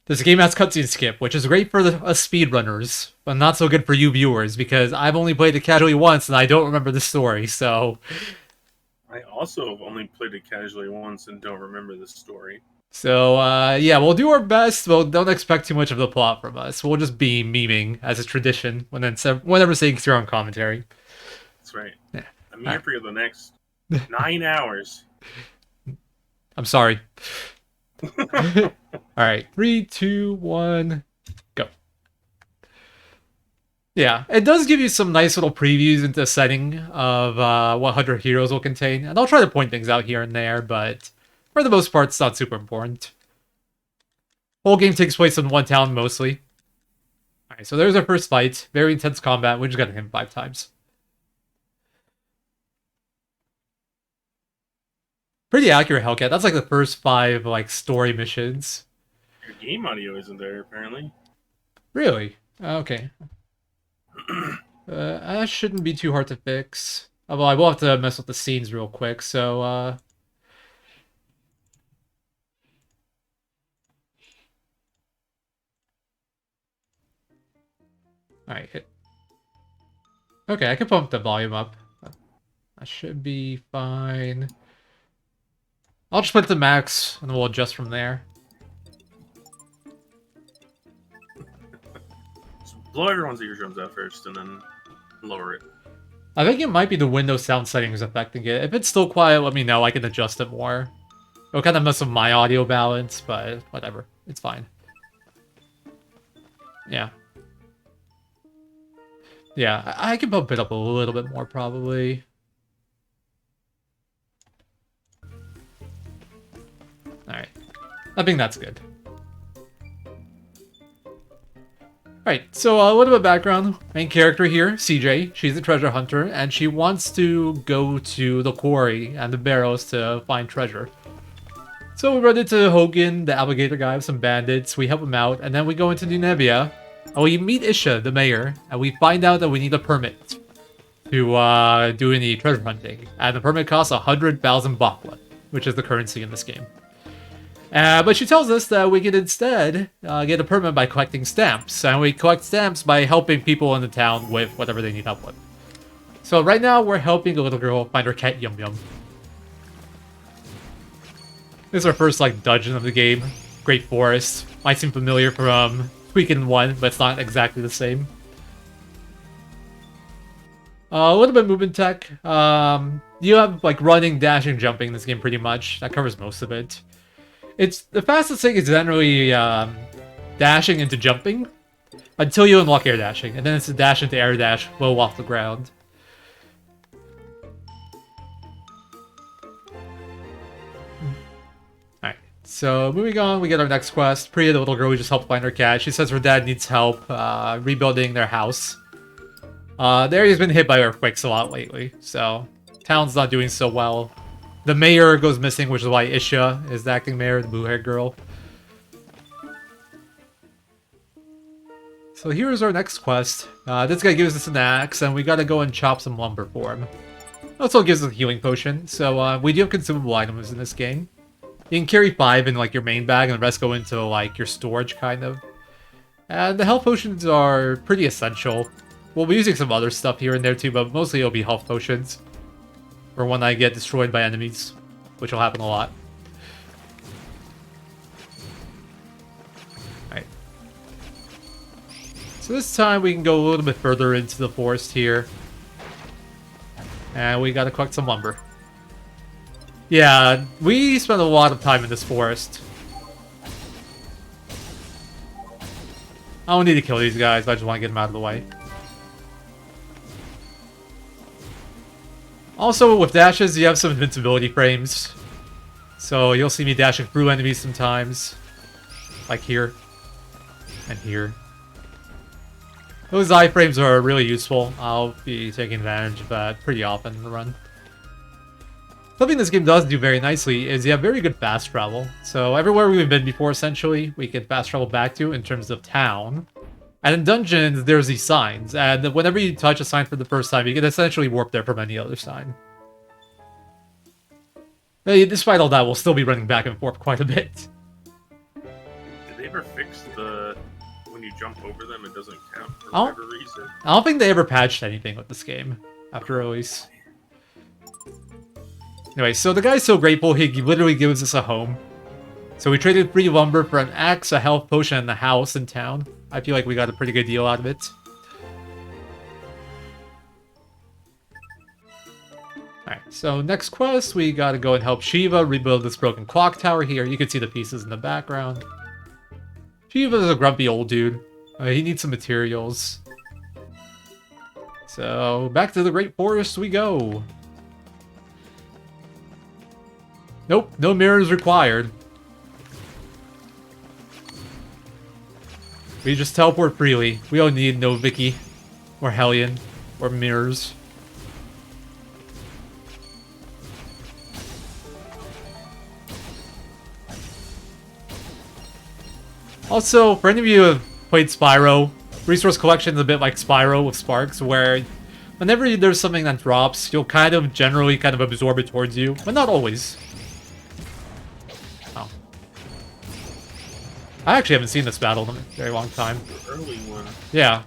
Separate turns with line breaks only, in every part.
This game has cutscene skip, which is great for us speedrunners, but not so good for you viewers, because I've only played it casually once and I don't remember the story, so...
I also have only played it casually once and don't remember the story.
So, yeah, we'll do our best, but don't expect too much of the plot from us. We'll just be memeing, as is tradition, whenever saying your own commentary.
That's right.
Yeah.
I'm here for the next 9 hours.
I'm sorry. Alright, 3, 2, 1, go. Yeah, it does give you some nice little previews into the setting of what 100 Heroes will contain, and I'll try to point things out here and there, but for the most part, it's not super important. Whole game takes place in one town, mostly. Alright, so there's our first fight. Very intense combat. We just got him 5 times. Pretty accurate Hellcat. That's like the first 5 like story missions.
Your game audio isn't there, apparently.
Really? Okay. That shouldn't be too hard to fix. Although I will have to mess with the scenes real quick, so Alright, hit. Okay, I can pump the volume up. That should be fine. I'll just put it to max, and we'll adjust from there.
So blow everyone's eardrums out first, and then lower it.
I think it might be the Windows sound settings affecting it. If it's still quiet, let me know. I can adjust it more. It'll kind of mess with my audio balance, but whatever. It's fine. Yeah. Yeah, I can bump it up a little bit more, probably. Alright. I think that's good. Alright, so a little bit of background. Main character here, CJ. She's a treasure hunter, and she wants to go to the quarry and the barrels to find treasure. So we run into Hogan, the alligator guy, with some bandits. We help him out, and then we go into New Nebia. And we meet Isha, the mayor, and we find out that we need a permit to do any treasure hunting. And the permit costs 100,000 bakla, which is the currency in this game. But she tells us that we can instead get a permit by collecting stamps. And we collect stamps by helping people in the town with whatever they need help with. So right now, we're helping a little girl find her cat Yum Yum. This is our first, like, dungeon of the game. Great Forest. Might seem familiar from Suikothon 1, but it's not exactly the same. A little bit of movement tech. You have, like, running, dashing, jumping in this game pretty much. That covers most of it. It's the fastest thing is generally dashing into jumping until you unlock air dashing, and then it's a dash into air dash low off the ground. Alright, so moving on, we get our next quest. Priya, the little girl we just helped find her cat. She says her dad needs help rebuilding their house. The area's been hit by earthquakes a lot lately, so town's not doing so well. The mayor goes missing, which is why Isha is the acting mayor, the blue-haired girl. So here's our next quest. This guy gives us an axe, and we gotta go and chop some lumber for him. Also gives us a healing potion, so we do have consumable items in this game. You can carry 5 in like your main bag, and the rest go into like your storage, kind of. And the health potions are pretty essential. We'll be using some other stuff here and there too, but mostly it'll be health potions. Or when I get destroyed by enemies, which will happen a lot. Alright. So this time we can go a little bit further into the forest here. And we gotta collect some lumber. Yeah, we spent a lot of time in this forest. I don't need to kill these guys, I just want to get them out of the way. Also, with dashes, you have some invincibility frames. So you'll see me dashing through enemies sometimes. Like here. And here. Those iframes are really useful. I'll be taking advantage of that pretty often in the run. Something this game does do very nicely is you have very good fast travel. So everywhere we've been before, essentially, we can fast travel back to in terms of town. And in dungeons, there's these signs, and whenever you touch a sign for the first time, you can essentially warp there from any other sign. Despite all that, we'll still be running back and forth quite a bit.
Did they they ever fix the when you jump over them, it doesn't count for
Oh.
whatever reason?
I don't think they ever patched anything with this game after release. Anyway, so the guy's so grateful he literally gives us a home. So we traded free lumber for an axe, a health potion, and a house in town. I feel like we got a pretty good deal out of it. Alright, so next quest, we gotta go and help Shiva rebuild this broken clock tower here. You can see the pieces in the background. Shiva's a grumpy old dude. He needs some materials. So, back to the Great Forest we go. Nope, no mirrors required. We just teleport freely. We don't need no Vicky, or Hellion, or mirrors. Also, for any of you who have played Spyro, resource collection is a bit like Spyro with Sparks, where whenever there's something that drops, you'll generally absorb it towards you, but not always. Oh. I actually haven't seen this battle in a very long time.
The early one.
Yeah.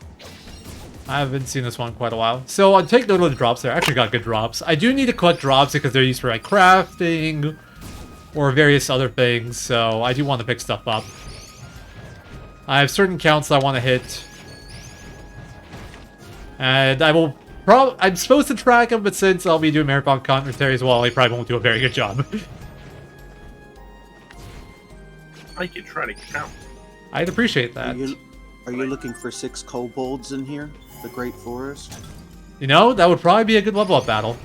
I haven't seen this one in quite a while. So I'll take note of the drops there. I actually got good drops. I do need to collect drops because they're used for like crafting or various other things, so I do want to pick stuff up. I have certain counts that I want to hit. And I will I'm supposed to track them, but since I'll be doing marathon commentary as well, I probably won't do a very good job.
I could try to count.
I'd appreciate that.
Are you looking for 6 kobolds in here? The Great Forest?
You know, that would probably be a good level up battle.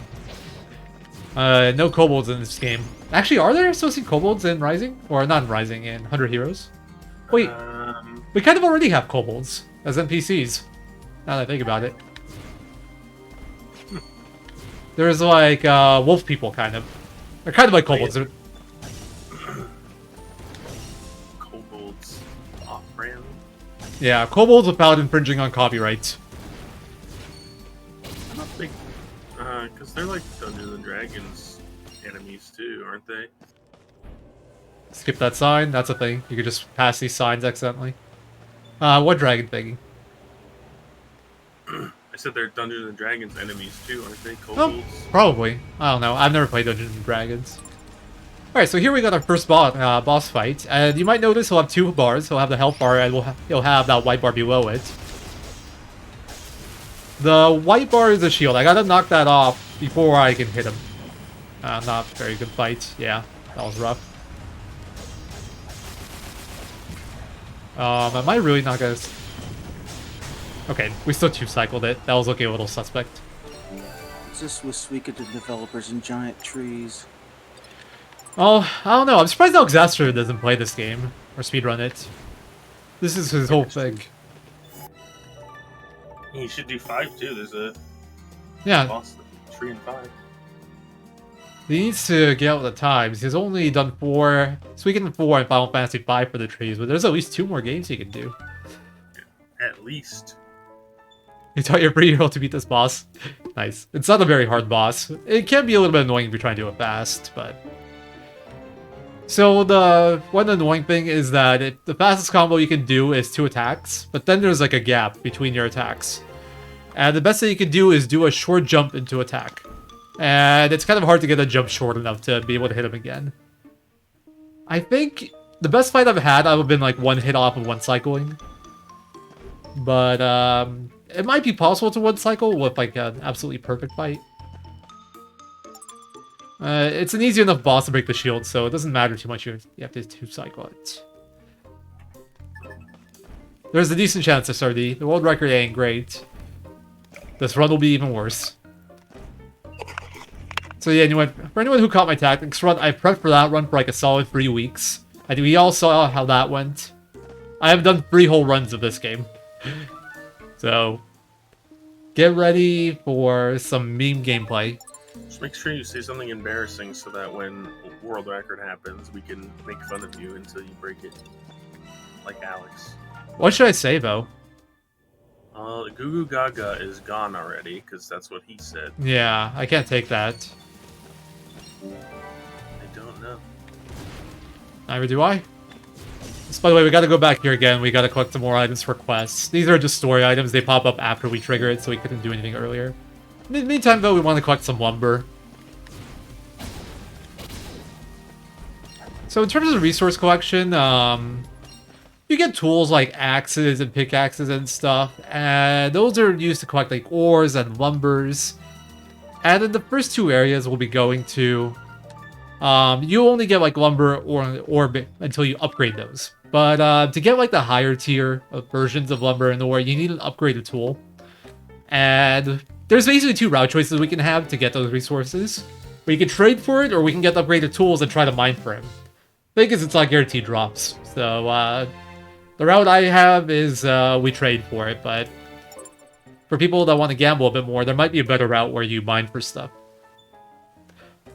No kobolds in this game. Actually, are there supposed to be kobolds in Rising? Or not in Rising, in 100 Heroes? Wait, we kind of already have kobolds as NPCs, now that I think about it. There's like wolf people, kind of. They're kind of like kobolds.
Kobolds off-brand?
Yeah, kobolds without infringing on copyright.
I don't think... because they're like Dungeons and Dragons enemies too, aren't they?
Skip that sign, that's a thing. You could just pass these signs accidentally. What dragon thingy?
I said they're Dungeons and Dragons enemies too, aren't they?
Oh,
Kobolds?
probably. I don't know. I've never played Dungeons and Dragons. Alright, so here we got our first boss fight. And you might notice he'll have 2 bars. He'll have the health bar and he'll have that white bar below it. The white bar is a shield. I gotta knock that off before I can hit him. Not a very good fight. Yeah, that was rough. Am I really not gonna... Okay, we still 2-cycled it. That was looking a little suspect.
What's this with Suikothon developers and giant trees?
Oh, I don't know. I'm surprised Alexaster doesn't play this game or speedrun it. This is his whole thing.
You should do 5 too. There's a boss tree in 5.
He needs to get out with the times. He's only done 4, Suikothon 4 and Final Fantasy 5 for the trees, but there's at least 2 more games he can do.
At least.
You taught your 3-year-old to beat this boss. Nice. It's not a very hard boss. It can be a little bit annoying if you're trying to do it fast, but... So the one annoying thing is that the fastest combo you can do is 2 attacks, but then there's like a gap between your attacks. And the best thing you can do is do a short jump into attack. And it's kind of hard to get a jump short enough to be able to hit him again. I think the best fight I've had, I've been like 1 hit off of 1 cycling. But it might be possible to 1 cycle with like an absolutely perfect fight. It's an easy enough boss to break the shield, so it doesn't matter too much. You have to 2-cycle it. There's a decent chance to SRD. The world record ain't great. This run will be even worse. So yeah, anyway, for anyone who caught my tactics run, I prepped for that run for like a solid 3 weeks. I think we all saw how that went. I have done 3 whole runs of this game. So, get ready for some meme gameplay.
Just make sure you say something embarrassing so that when world record happens, we can make fun of you until you break it. Like Alex.
What should I say, though?
Goo Goo Gaga is gone already, because that's what he said.
Yeah, I can't take that.
I don't know.
Neither do I. So, by the way, we gotta go back here again. We gotta collect some more items for quests. These are just story items. They pop up after we trigger it, so we couldn't do anything earlier. In the meantime, though, we want to collect some lumber. So in terms of resource collection, you get tools like axes and pickaxes and stuff, and those are used to collect like ores and lumbers. And in the first two areas we'll be going to, you only get like lumber or ore until you upgrade those. But to get like the higher tier of versions of lumber and ore, you need an upgraded tool. And there's basically two route choices we can have to get those resources. We can trade for it, or we can get the upgraded tools and try to mine for him. The thing is, it's not guaranteed drops. So the route I have is we trade for it, but for people that want to gamble a bit more, there might be a better route where you mine for stuff.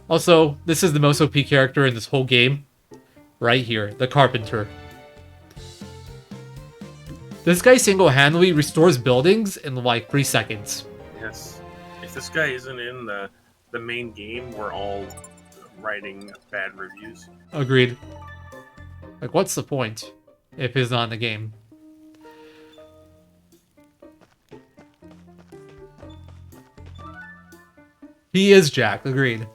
Also, this is the most OP character in this whole game. Right here, the Carpenter. This guy single-handedly restores buildings in like 3 seconds.
Yes. If this guy isn't in the main game, we're all writing bad reviews.
Agreed. Like, what's the point if he's not in the game? He is Jack, agreed.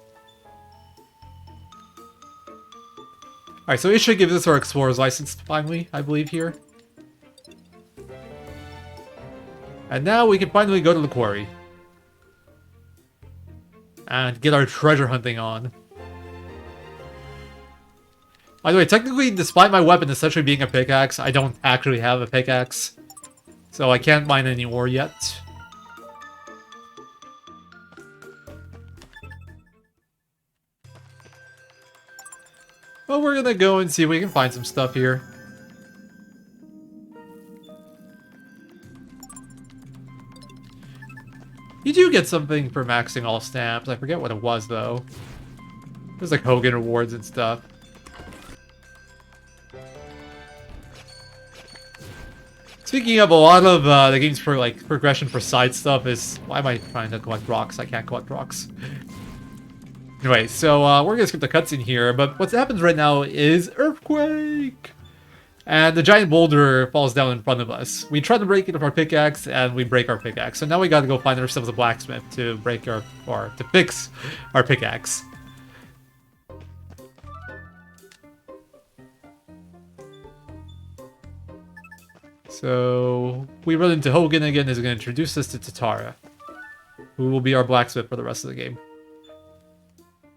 Alright, so Isha gives us our explorer's license finally, I believe, here. And now we can finally go to the quarry. And get our treasure hunting on. By the way, technically, despite my weapon essentially being a pickaxe, I don't actually have a pickaxe. So I can't mine any ore yet. Well, we're gonna go and see if we can find some stuff here. You do get something for maxing all stamps. I forget what it was, though. There's like Hogan rewards and stuff. Speaking of, a lot of the game's progression for side stuff is... Why am I trying to collect rocks? I can't collect rocks. Anyway, so we're gonna skip the cutscene here, but what happens right now is earthquake! And the giant boulder falls down in front of us. We try to break it with our pickaxe, and we break our pickaxe. So now we gotta go find ourselves a blacksmith to break our... or to fix our pickaxe. So we run into Hogan again, who's going to introduce us to Tatara, who will be our blacksmith for the rest of the game.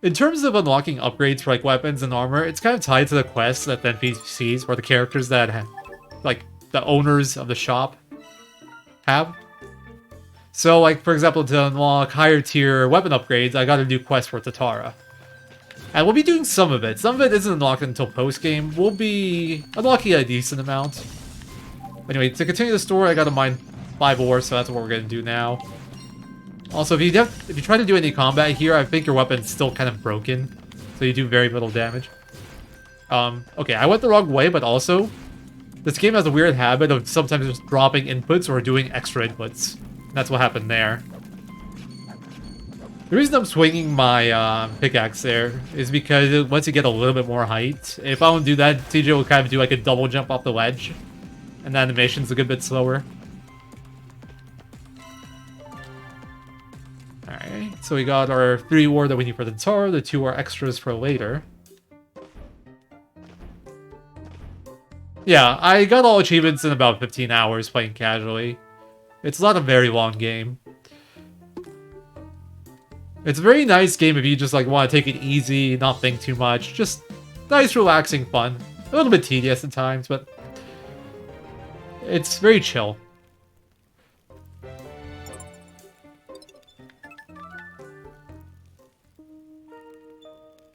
In terms of unlocking upgrades for like weapons and armor, it's kind of tied to the quests that the NPCs or the characters that have, like the owners of the shop have. So like for example, to unlock higher tier weapon upgrades, I got a new quest for Tatara. And we'll be doing some of it. Some of it isn't unlocked until post-game. We'll be unlocking a decent amount. Anyway, to continue the story, I gotta mine 5 ore, so that's what we're gonna do now. Also, if you try to do any combat here, I think your weapon's still kind of broken, so you do very little damage. Okay, I went the wrong way, but also, this game has a weird habit of sometimes just dropping inputs or doing extra inputs. That's what happened there. The reason I'm swinging my pickaxe there is because once you get a little bit more height, if I don't do that, TJ will kind of do like a double jump off the ledge. And the animation's a good bit slower. Alright, so we got our 3 ore that we need for the Tatara, the 2 are extras for later. Yeah, I got all achievements in about 15 hours playing casually. It's not a very long game. It's a very nice game if you just like want to take it easy, not think too much. Just nice, relaxing fun. A little bit tedious at times, but it's very chill.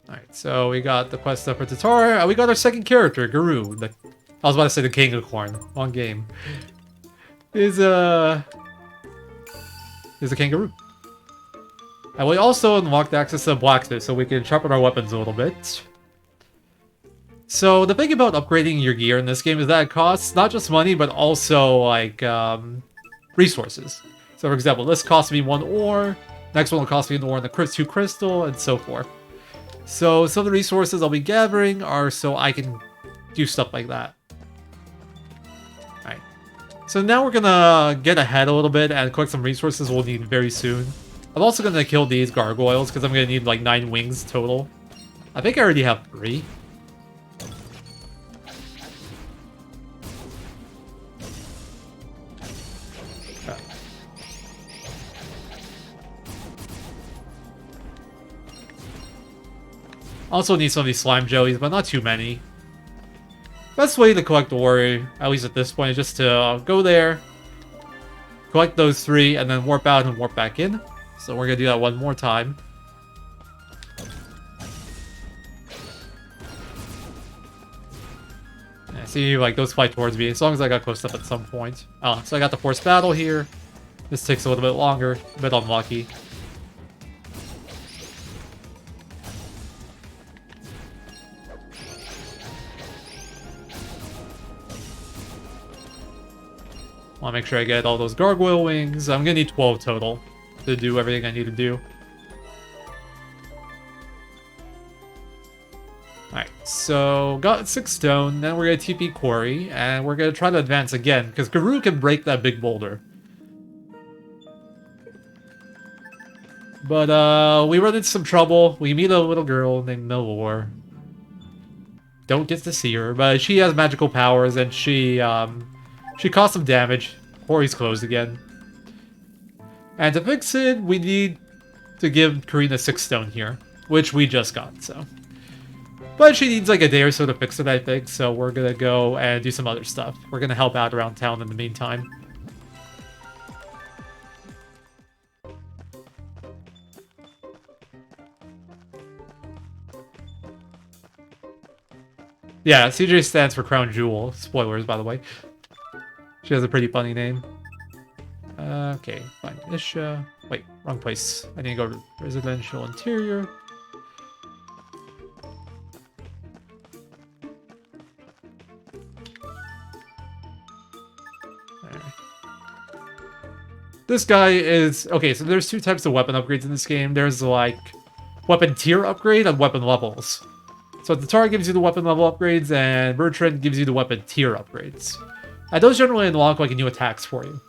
Alright, so we got the quest stuff for Tatara, and we got our second character, Guru. I was about to say the King of Corn. Wrong game. Is a kangaroo. And we also unlocked access to the blacksmith, so we can sharpen our weapons a little bit. So the thing about upgrading your gear in this game is that it costs not just money, but also like resources. So for example, this cost me 1 ore, next one will cost me an ore and the 2 crystal, and so forth. So some of the resources I'll be gathering are so I can do stuff like that. So now we're gonna get ahead a little bit and collect some resources we'll need very soon. I'm also gonna kill these gargoyles because I'm gonna need like 9 wings total. I think I already have 3. Okay. Also need some of these slime jellies, but not too many. Best way to collect ore, at least at this point, is just to go there, collect those 3, and then warp out and warp back in. So we're gonna do that one more time. Yeah, see, like, those fly towards me, as long as I got close up at some point. Oh, so I got the forced battle here. This takes a little bit longer, a bit unlucky. Want to make sure I get all those gargoyle wings. I'm gonna need 12 total to do everything I need to do. Alright, so got 6 stone, then we're gonna TP Quarry, and we're gonna try to advance again, because Garou can break that big boulder. But we run into some trouble. We meet a little girl named Milor. Don't get to see her, but she has magical powers, and she caused some damage. Quarry's closed again. And to fix it, we need to give Karina 6 stone here, which we just got, so. But she needs like a day or so to fix it, I think, so we're gonna go and do some other stuff. We're gonna help out around town in the meantime. Yeah, CJ stands for Crown Jewel. Spoilers, by the way. She has a pretty funny name. Okay, fine. Isha. Wait, wrong place. I need to go to residential interior. There. This guy is... Okay, so there's 2 types of weapon upgrades in this game. There's like weapon tier upgrade and weapon levels. So Tatar gives you the weapon level upgrades, and Bertrand gives you the weapon tier upgrades. And those generally unlock like new attacks for you.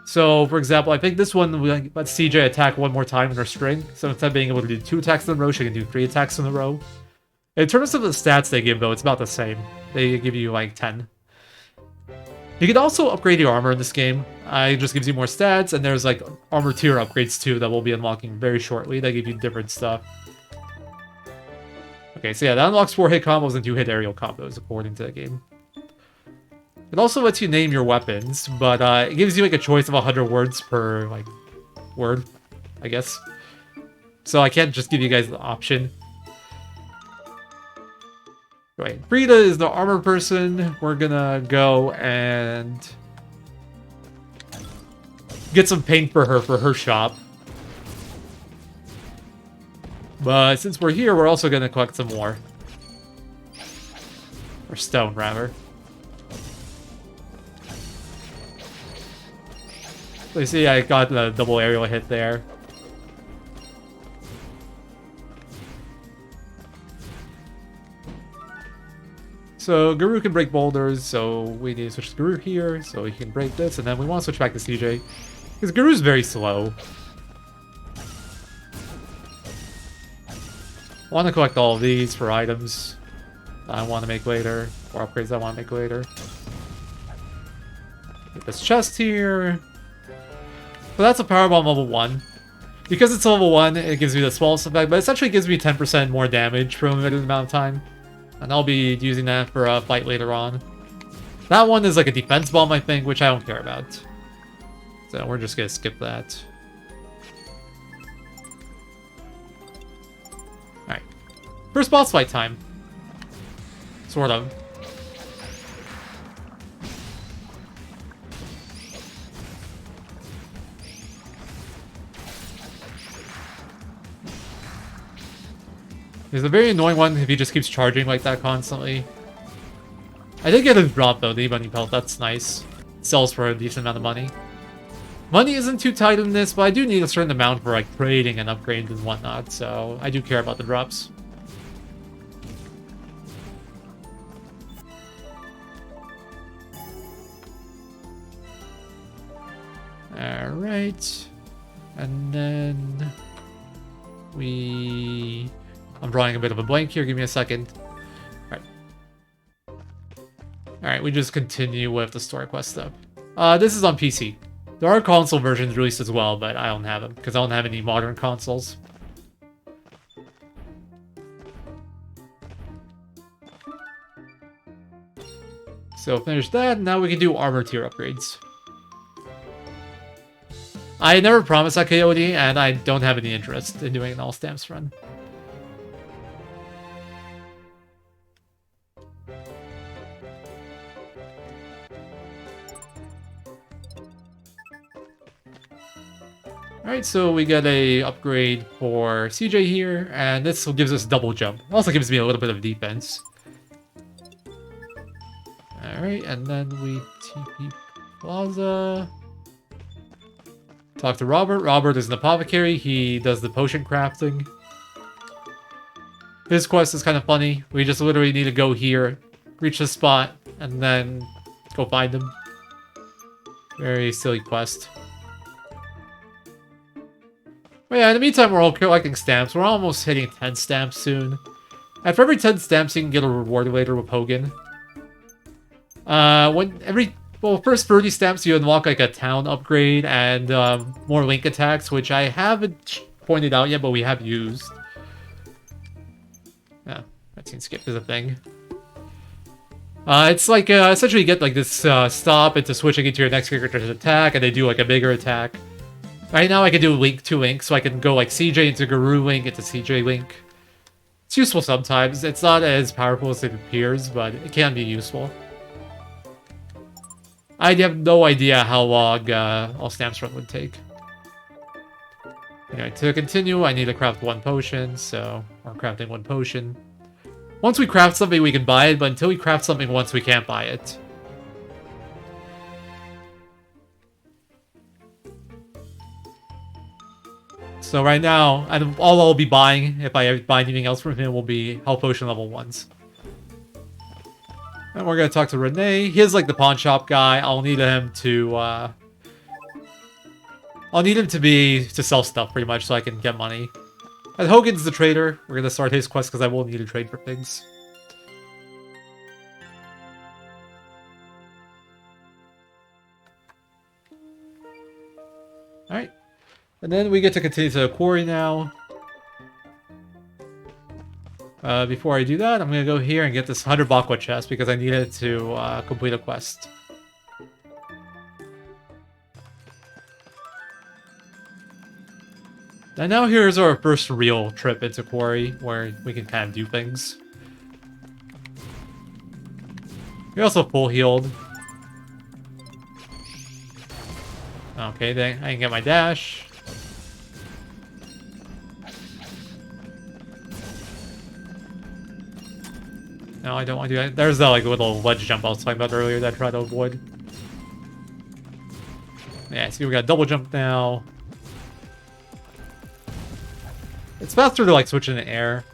So, for example, I think this one, we let CJ attack 1 more time in her string. So instead of being able to do 2 attacks in a row, she can do 3 attacks in a row. In terms of the stats they give, though, it's about the same. They give you like 10. You can also upgrade your armor in this game. It just gives you more stats, and there's like armor tier upgrades too that we'll be unlocking very shortly. They give you different stuff. Okay, so yeah, that unlocks 4-hit combos and 2-hit aerial combos according to the game. It also lets you name your weapons, but it gives you like a choice of 100 words per like word, I guess. So I can't just give you guys the option. Right, Frida is the armor person. We're gonna go and get some paint for her shop. But since we're here, we're also gonna collect some more. Or stone, rather. So you see, I got the double aerial hit there. So Garou can break boulders, so we need to switch to Garou here, so he can break this, and then we want to switch back to CJ. Because Garou's very slow. I want to collect all of these for items I want to make later, or upgrades I want to make later. Get this chest here. So that's a powerbomb level 1. Because it's level 1, it gives me the smallest effect, but it essentially gives me 10% more damage for a limited amount of time. And I'll be using that for a fight later on. That one is like a defense bomb, I think, which I don't care about. So we're just gonna skip that. Alright. First boss fight time. Sort of. He's a very annoying one if he just keeps charging like that constantly. I did get his drop though, the bunny pelt, that's nice. Sells for a decent amount of money. Money isn't too tight in this, but I do need a certain amount for like trading and upgrades and whatnot, so I do care about the drops. Alright. And then I'm drawing a bit of a blank here, give me a second. Alright, we just continue with the story quest stuff. This is on PC. There are console versions released as well, but I don't have them, because I don't have any modern consoles. So finish that, now we can do armor tier upgrades. I never promised that Coyote, and I don't have any interest in doing an all stamps run. Alright, so we get a upgrade for CJ here, and this gives us double jump. It also gives me a little bit of defense. Alright, and then we TP Plaza. Talk to Robert. Robert is an apothecary. He does the potion crafting. His quest is kind of funny. We just literally need to go here, reach the spot, and then go find him. Very silly quest. But yeah, in the meantime, we're all collecting stamps. We're almost hitting 10 stamps soon. And for every 10 stamps, you can get a reward later with Hogan. First 30 stamps, you unlock like a town upgrade and more link attacks, which I haven't pointed out yet, but we have used. Yeah, that seems skip is a thing. It's like, essentially you get like this stop into switching into your next character's attack, and they do like a bigger attack. Right now I can do Link to Link, so I can go like CJ into Guru Link into CJ Link. It's useful sometimes. It's not as powerful as it appears, but it can be useful. I have no idea how long all stamps run would take. Anyway, to continue, I need to craft 1 potion, so I'm crafting 1 potion. Once we craft something, we can buy it, but until we craft something once, we can't buy it. So right now, all I'll be buying, if I buy anything else from him, will be health potion level 1s. And we're gonna talk to Renee. He's like the pawn shop guy. I'll need him to sell stuff pretty much so I can get money. And Hogan's the trader. We're gonna start his quest because I will need to trade for things. Alright. And then we get to continue to the quarry now. Before I do that, I'm gonna go here and get this 100 Bakwa chest because I need it to complete a quest. And now here's our first real trip into quarry, where we can kind of do things. We're also full healed. Okay, then I can get my dash. No, I don't want to do that. There's that like little ledge jump I was talking about earlier that I tried to avoid. Yeah, see we got double jump now. It's faster to like switch in the air.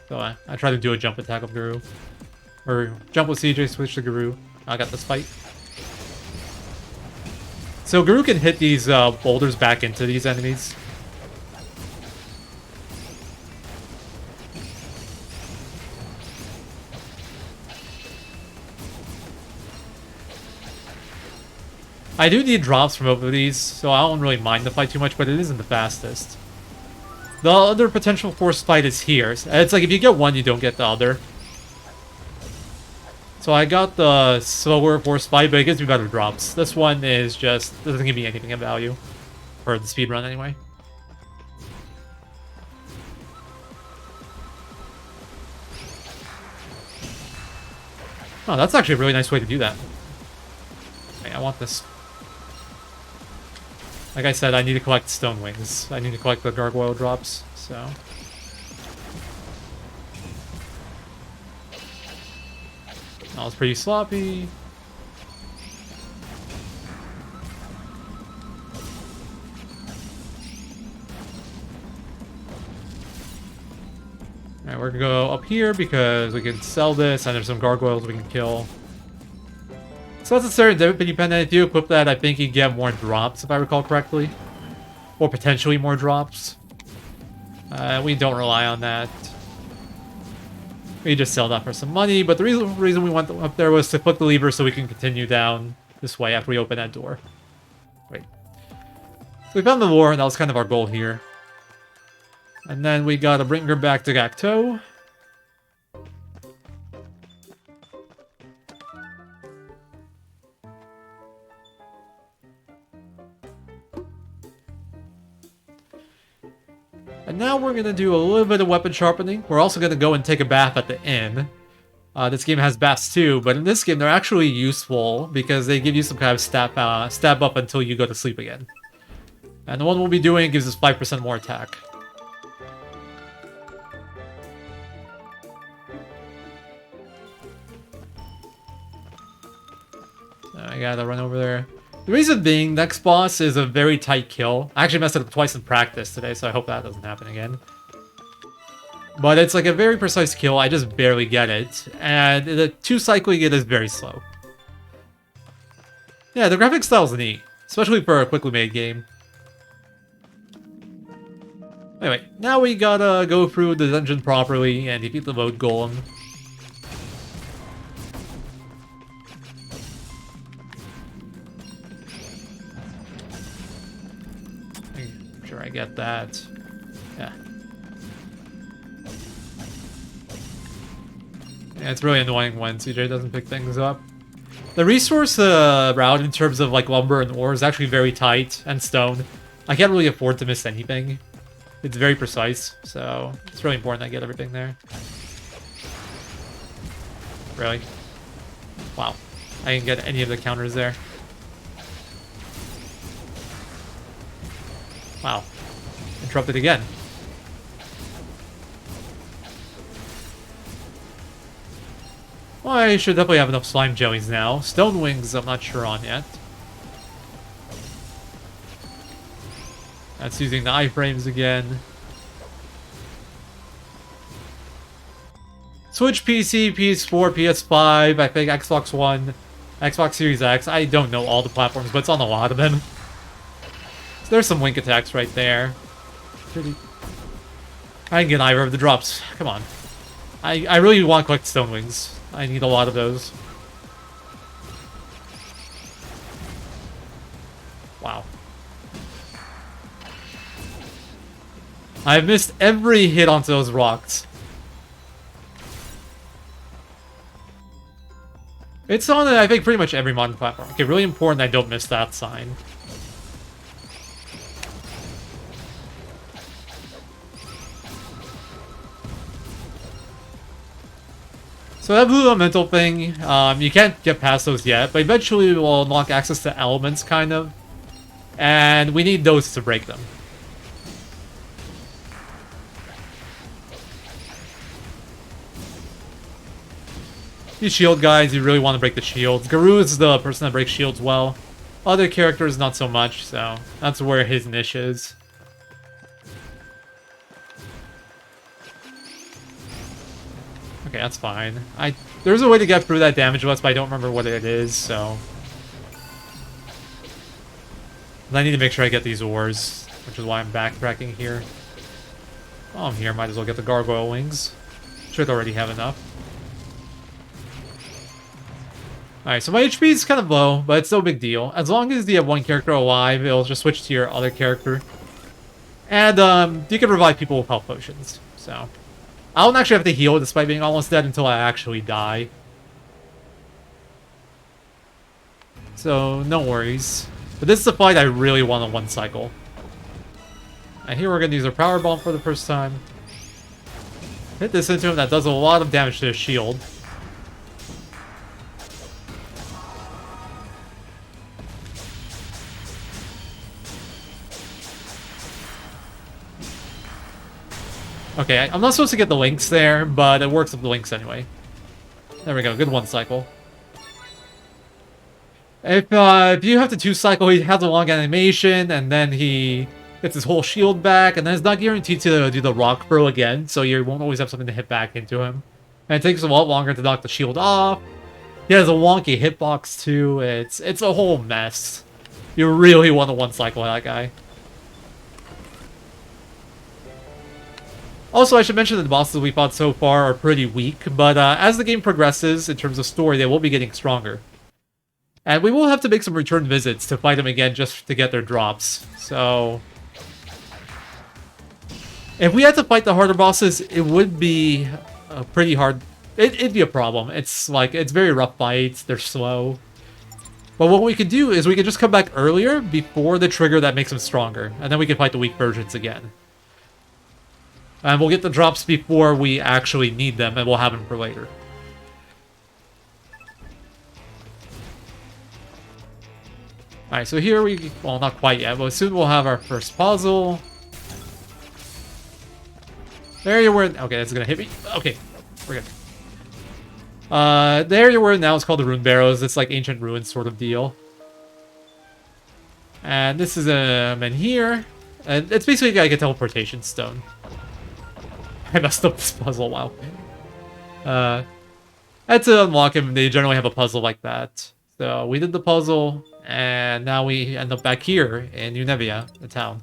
So I try to do a jump attack of Guru. Or jump with CJ, switch to Guru. I got this fight. So Guru can hit these boulders back into these enemies. I do need drops from both of these, so I don't really mind the fight too much, but it isn't the fastest. The other potential force fight is here. It's like if you get one, you don't get the other. So I got the slower force fight, but it gives me better drops. This one is just doesn't give me anything of value. For the speed run anyway. Oh, that's actually a really nice way to do that. Okay, I want this. Like I said, I need to collect stone wings. I need to collect the gargoyle drops, so. That was pretty sloppy. Alright, we're gonna go up here because we can sell this and there's some gargoyles we can kill. So that's a serendipity pendant. If you equip that, I think you get more drops, if I recall correctly. Or potentially more drops. We don't rely on that. We just sell that for some money, but the reason we went up there was to flip the lever so we can continue down this way after we open that door. Wait. So we found the lore, and that was kind of our goal here. And then we gotta bring her back to Gacto. And now we're going to do a little bit of weapon sharpening. We're also going to go and take a bath at the inn. This game has baths too, but in this game they're actually useful because they give you some kind of stab up until you go to sleep again. And the one we'll be doing gives us 5% more attack. So I gotta run over there. The reason being, next boss is a very tight kill. I actually messed it up twice in practice today, so I hope that doesn't happen again. But it's like a very precise kill, I just barely get it. And the 2-cycling it is very slow. Yeah, the graphic style's neat, especially for a quickly made game. Anyway, now we gotta go through the dungeon properly and defeat the Void Golem. I get that. Yeah. Yeah, it's really annoying when CJ doesn't pick things up. The resource route in terms of like lumber and ore is actually very tight, and stone. I can't really afford to miss anything. It's very precise, so it's really important I get everything there. Really? Wow. I didn't get any of the counters there. Wow. Interrupted again. Well, I should definitely have enough slime jellies now. Stone wings I'm not sure on yet. That's using the iframes again. Switch PC, PS4, PS5, I think Xbox One, Xbox Series X. I don't know all the platforms, but it's on a lot of them. So there's some wink attacks right there. I can get either of the drops. Come on. I really want to collect stone wings. I need a lot of those. Wow. I've missed every hit onto those rocks. It's on, I think, pretty much every modern platform. Okay, really important I don't miss that sign. So that blue elemental thing, you can't get past those yet, but eventually we'll unlock access to elements, kind of. And we need those to break them. These shield guys, you really want to break the shields. Garou is the person that breaks shields well. Other characters, not so much, so that's where his niche is. Okay, that's fine. There's a way to get through that damage list, but I don't remember what it is, so... I need to make sure I get these ores, which is why I'm backtracking here. While I'm here, might as well get the Gargoyle Wings. Should already have enough. Alright, so my HP is kind of low, but it's no big deal. As long as you have one character alive, it'll just switch to your other character. And, you can revive people with health potions, so... I don't actually have to heal despite being almost dead until I actually die. So, no worries. But this is a fight I really want to one cycle. And here we're going to use our power bomb for the first time. Hit this into him, that does a lot of damage to his shield. Okay, I'm not supposed to get the links there, but it works with the links anyway. There we go, good one cycle. If you have to 2-cycle, he has a long animation, and then he gets his whole shield back, and then it's not guaranteed to do the rock throw again, so you won't always have something to hit back into him. And it takes a lot longer to knock the shield off. He has a wonky hitbox too. It's a whole mess. You really want to one-cycle that guy. Also, I should mention that the bosses we fought so far are pretty weak, but as the game progresses in terms of story, they will be getting stronger. And we will have to make some return visits to fight them again just to get their drops. So if we had to fight the harder bosses, it would be pretty hard. It'd be a problem. It's very rough fights. They're slow. But what we could do is we could just come back earlier before the trigger that makes them stronger. And then we can fight the weak versions again. And we'll get the drops before we actually need them, and we'll have them for later. Alright, so here we... Well, not quite yet, but soon we'll have our first puzzle. There you were... Okay, that's gonna hit me. Okay, we're good. The area we're in now is called the Rune Barrels. It's like ancient ruins sort of deal. And this is in here. And it's basically like a teleportation stone. I messed up this puzzle, wow. I had to unlock him. They generally have a puzzle like that. So we did the puzzle, and now we end up back here in Unevia, the town.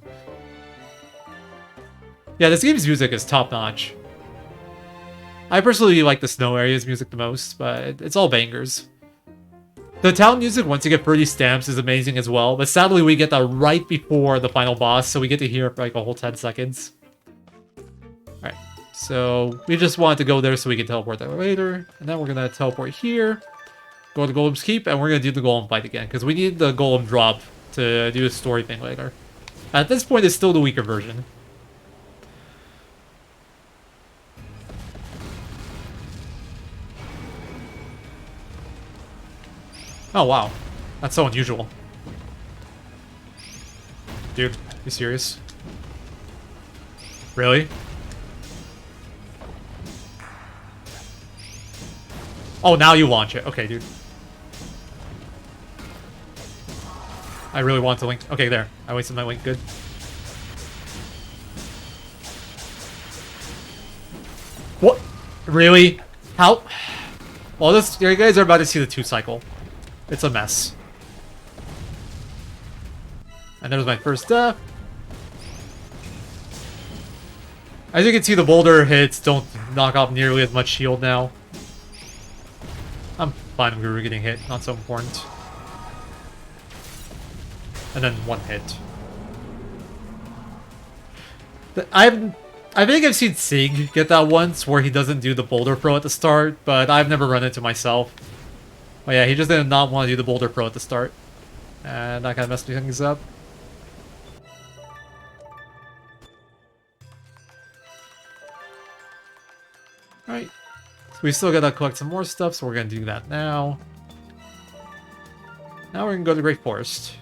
Yeah, this game's music is top-notch. I personally like the snow area's music the most, but it's all bangers. The town music, once you get pretty stamps, is amazing as well, but sadly we get that right before the final boss, so we get to hear it for like a whole 10 seconds. Alright, so we just wanted to go there so we can teleport there later, and then we're gonna teleport here, go to Golem's Keep, and we're gonna do the Golem fight again, because we need the Golem drop to do the story thing later. At this point, it's still the weaker version. Oh, wow. That's so unusual. Dude, you serious? Really? Oh, now you launch it. Okay, dude. I really want to link. Okay, there. I wasted my link. Good. What? Really? How? Well, this, you guys are about to see the 2-cycle. It's a mess. And there's my first death. As you can see, the boulder hits don't knock off nearly as much shield now. I'm fine with Guru getting hit, not so important. And then one hit. I think I've seen Sig get that once, where he doesn't do the boulder throw at the start, but I've never run into myself. Oh yeah, he just did not want to do the boulder throw at the start. And that kind of messed things up. Alright. So we still gotta collect some more stuff, so we're gonna do that now. Now we're gonna go to the Great Forest.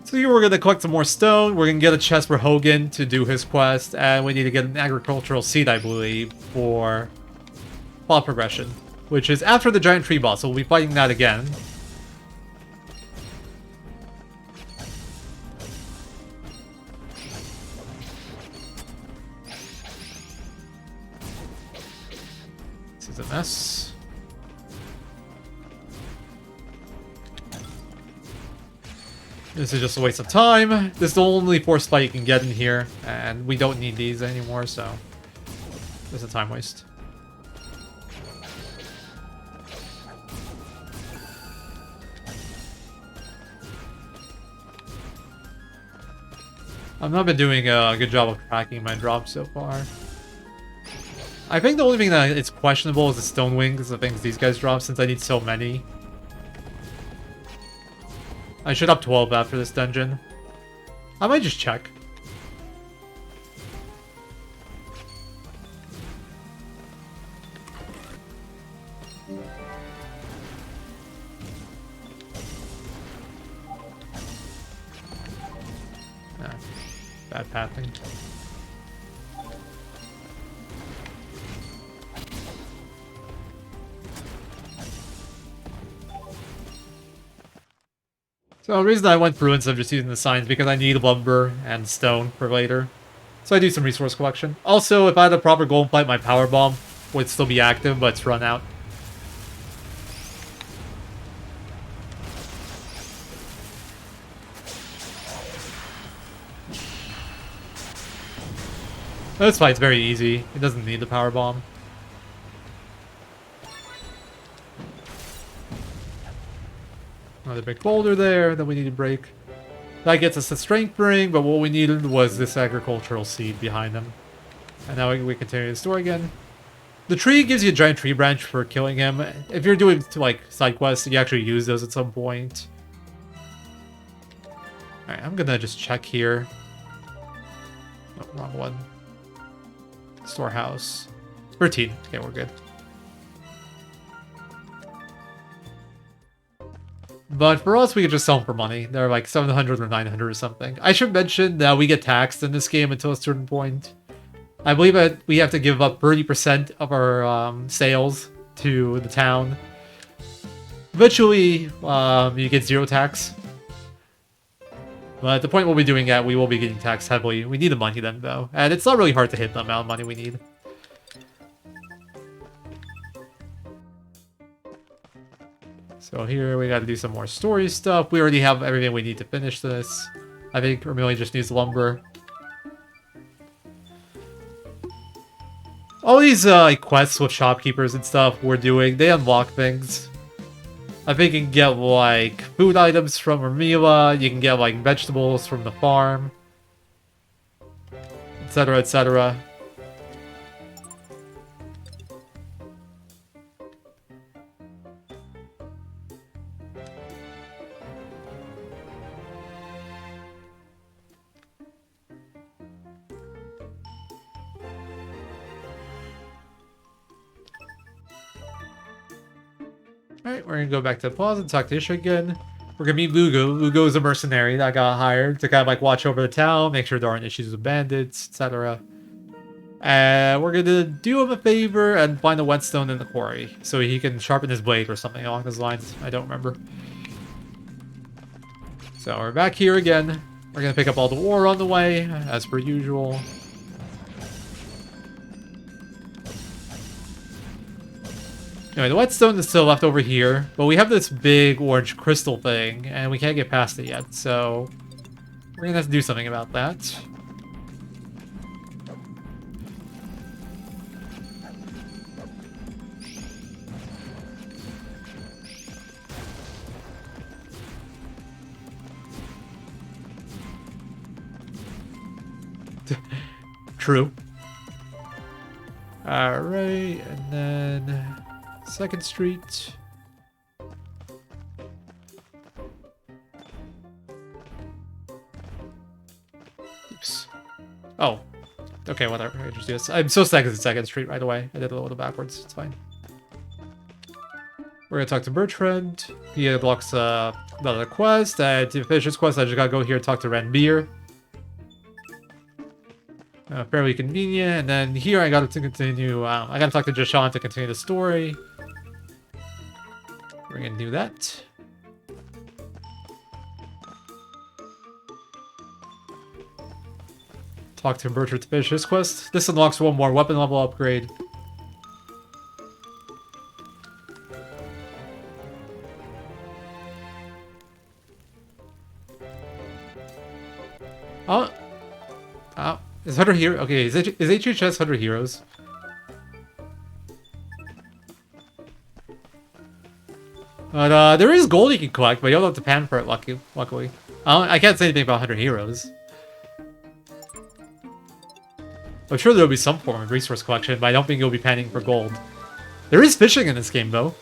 So here we're gonna collect some more stone, we're gonna get a chest for Hogan to do his quest, and we need to get an agricultural seed, I believe, for plot progression, which is after the giant tree boss, so we'll be fighting that again. This is a mess. This is just a waste of time. This is the only force fight you can get in here, and we don't need these anymore, so it's a time waste. I've not been doing a good job of tracking my drops so far. I think the only thing that is questionable is the stone wings, the things these guys drop, since I need so many. I should up 12 after this dungeon. I might just check. Bad pathing. So the reason I went through instead of just using the signs because I need lumber and stone for later. So I do some resource collection. Also, if I had a proper golem fight, my power bomb would still be active, but it's run out. This fight's very easy. It doesn't need the power bomb. Another big boulder there that we need to break. That gets us the strength ring, but what we needed was this agricultural seed behind them. And now we continue the story again. The tree gives you a giant tree branch for killing him. If you're doing like side quests, you actually use those at some point. Alright, I'm gonna just check here. Oh, wrong one. Storehouse. 13. Okay, we're good. But for us, we could just sell them for money. They're like 700 or 900 or something. I should mention that we get taxed in this game until a certain point. I believe that we have to give up 30% of our sales to the town. Eventually, you get 0 tax. But at the point we'll be doing that, we will be getting taxed heavily. We need the money then, though. And it's not really hard to hit the amount of money we need. So here we gotta do some more story stuff. We already have everything we need to finish this. I think Ermili just needs lumber. All these like quests with shopkeepers and stuff we're doing, they unlock things. I think you can get like food items from Ermila, you can get like vegetables from the farm, etc, etc. Alright, we're gonna go back to the plaza and talk to Isha again. We're gonna meet Lugo. Lugo is a mercenary that got hired to kind of like watch over the town, make sure there aren't issues with bandits, etc. And we're gonna do him a favor and find a whetstone in the quarry so he can sharpen his blade or something along those lines. I don't remember. So we're back here again. We're gonna pick up all the ore on the way, as per usual. Anyway, the whetstone is still left over here, but we have this big orange crystal thing, and we can't get past it yet, so we're gonna have to do something about that. True. Alright, and then 2nd Street. Oops. Oh. Okay, whatever. I just do this. I'm so stuck at 2nd Street right away. I did it a little backwards. It's fine. We're gonna talk to Bertrand. He unlocks another quest. To finish this quest, I just gotta go here and talk to Ranbir. Fairly convenient. And then here I gotta continue. I gotta talk to Jashan to continue the story. We're gonna do that. Talk to Bertrand to finish his quest. This unlocks one more weapon level upgrade. Oh. Oh. Is 100 Hero? Okay, is HHS 100 Heroes? But there is gold you can collect, but you don't have to pan for it, luckily. I can't say anything about 100 Heroes. I'm sure there'll be some form of resource collection, but I don't think you'll be panning for gold. There is fishing in this game, though.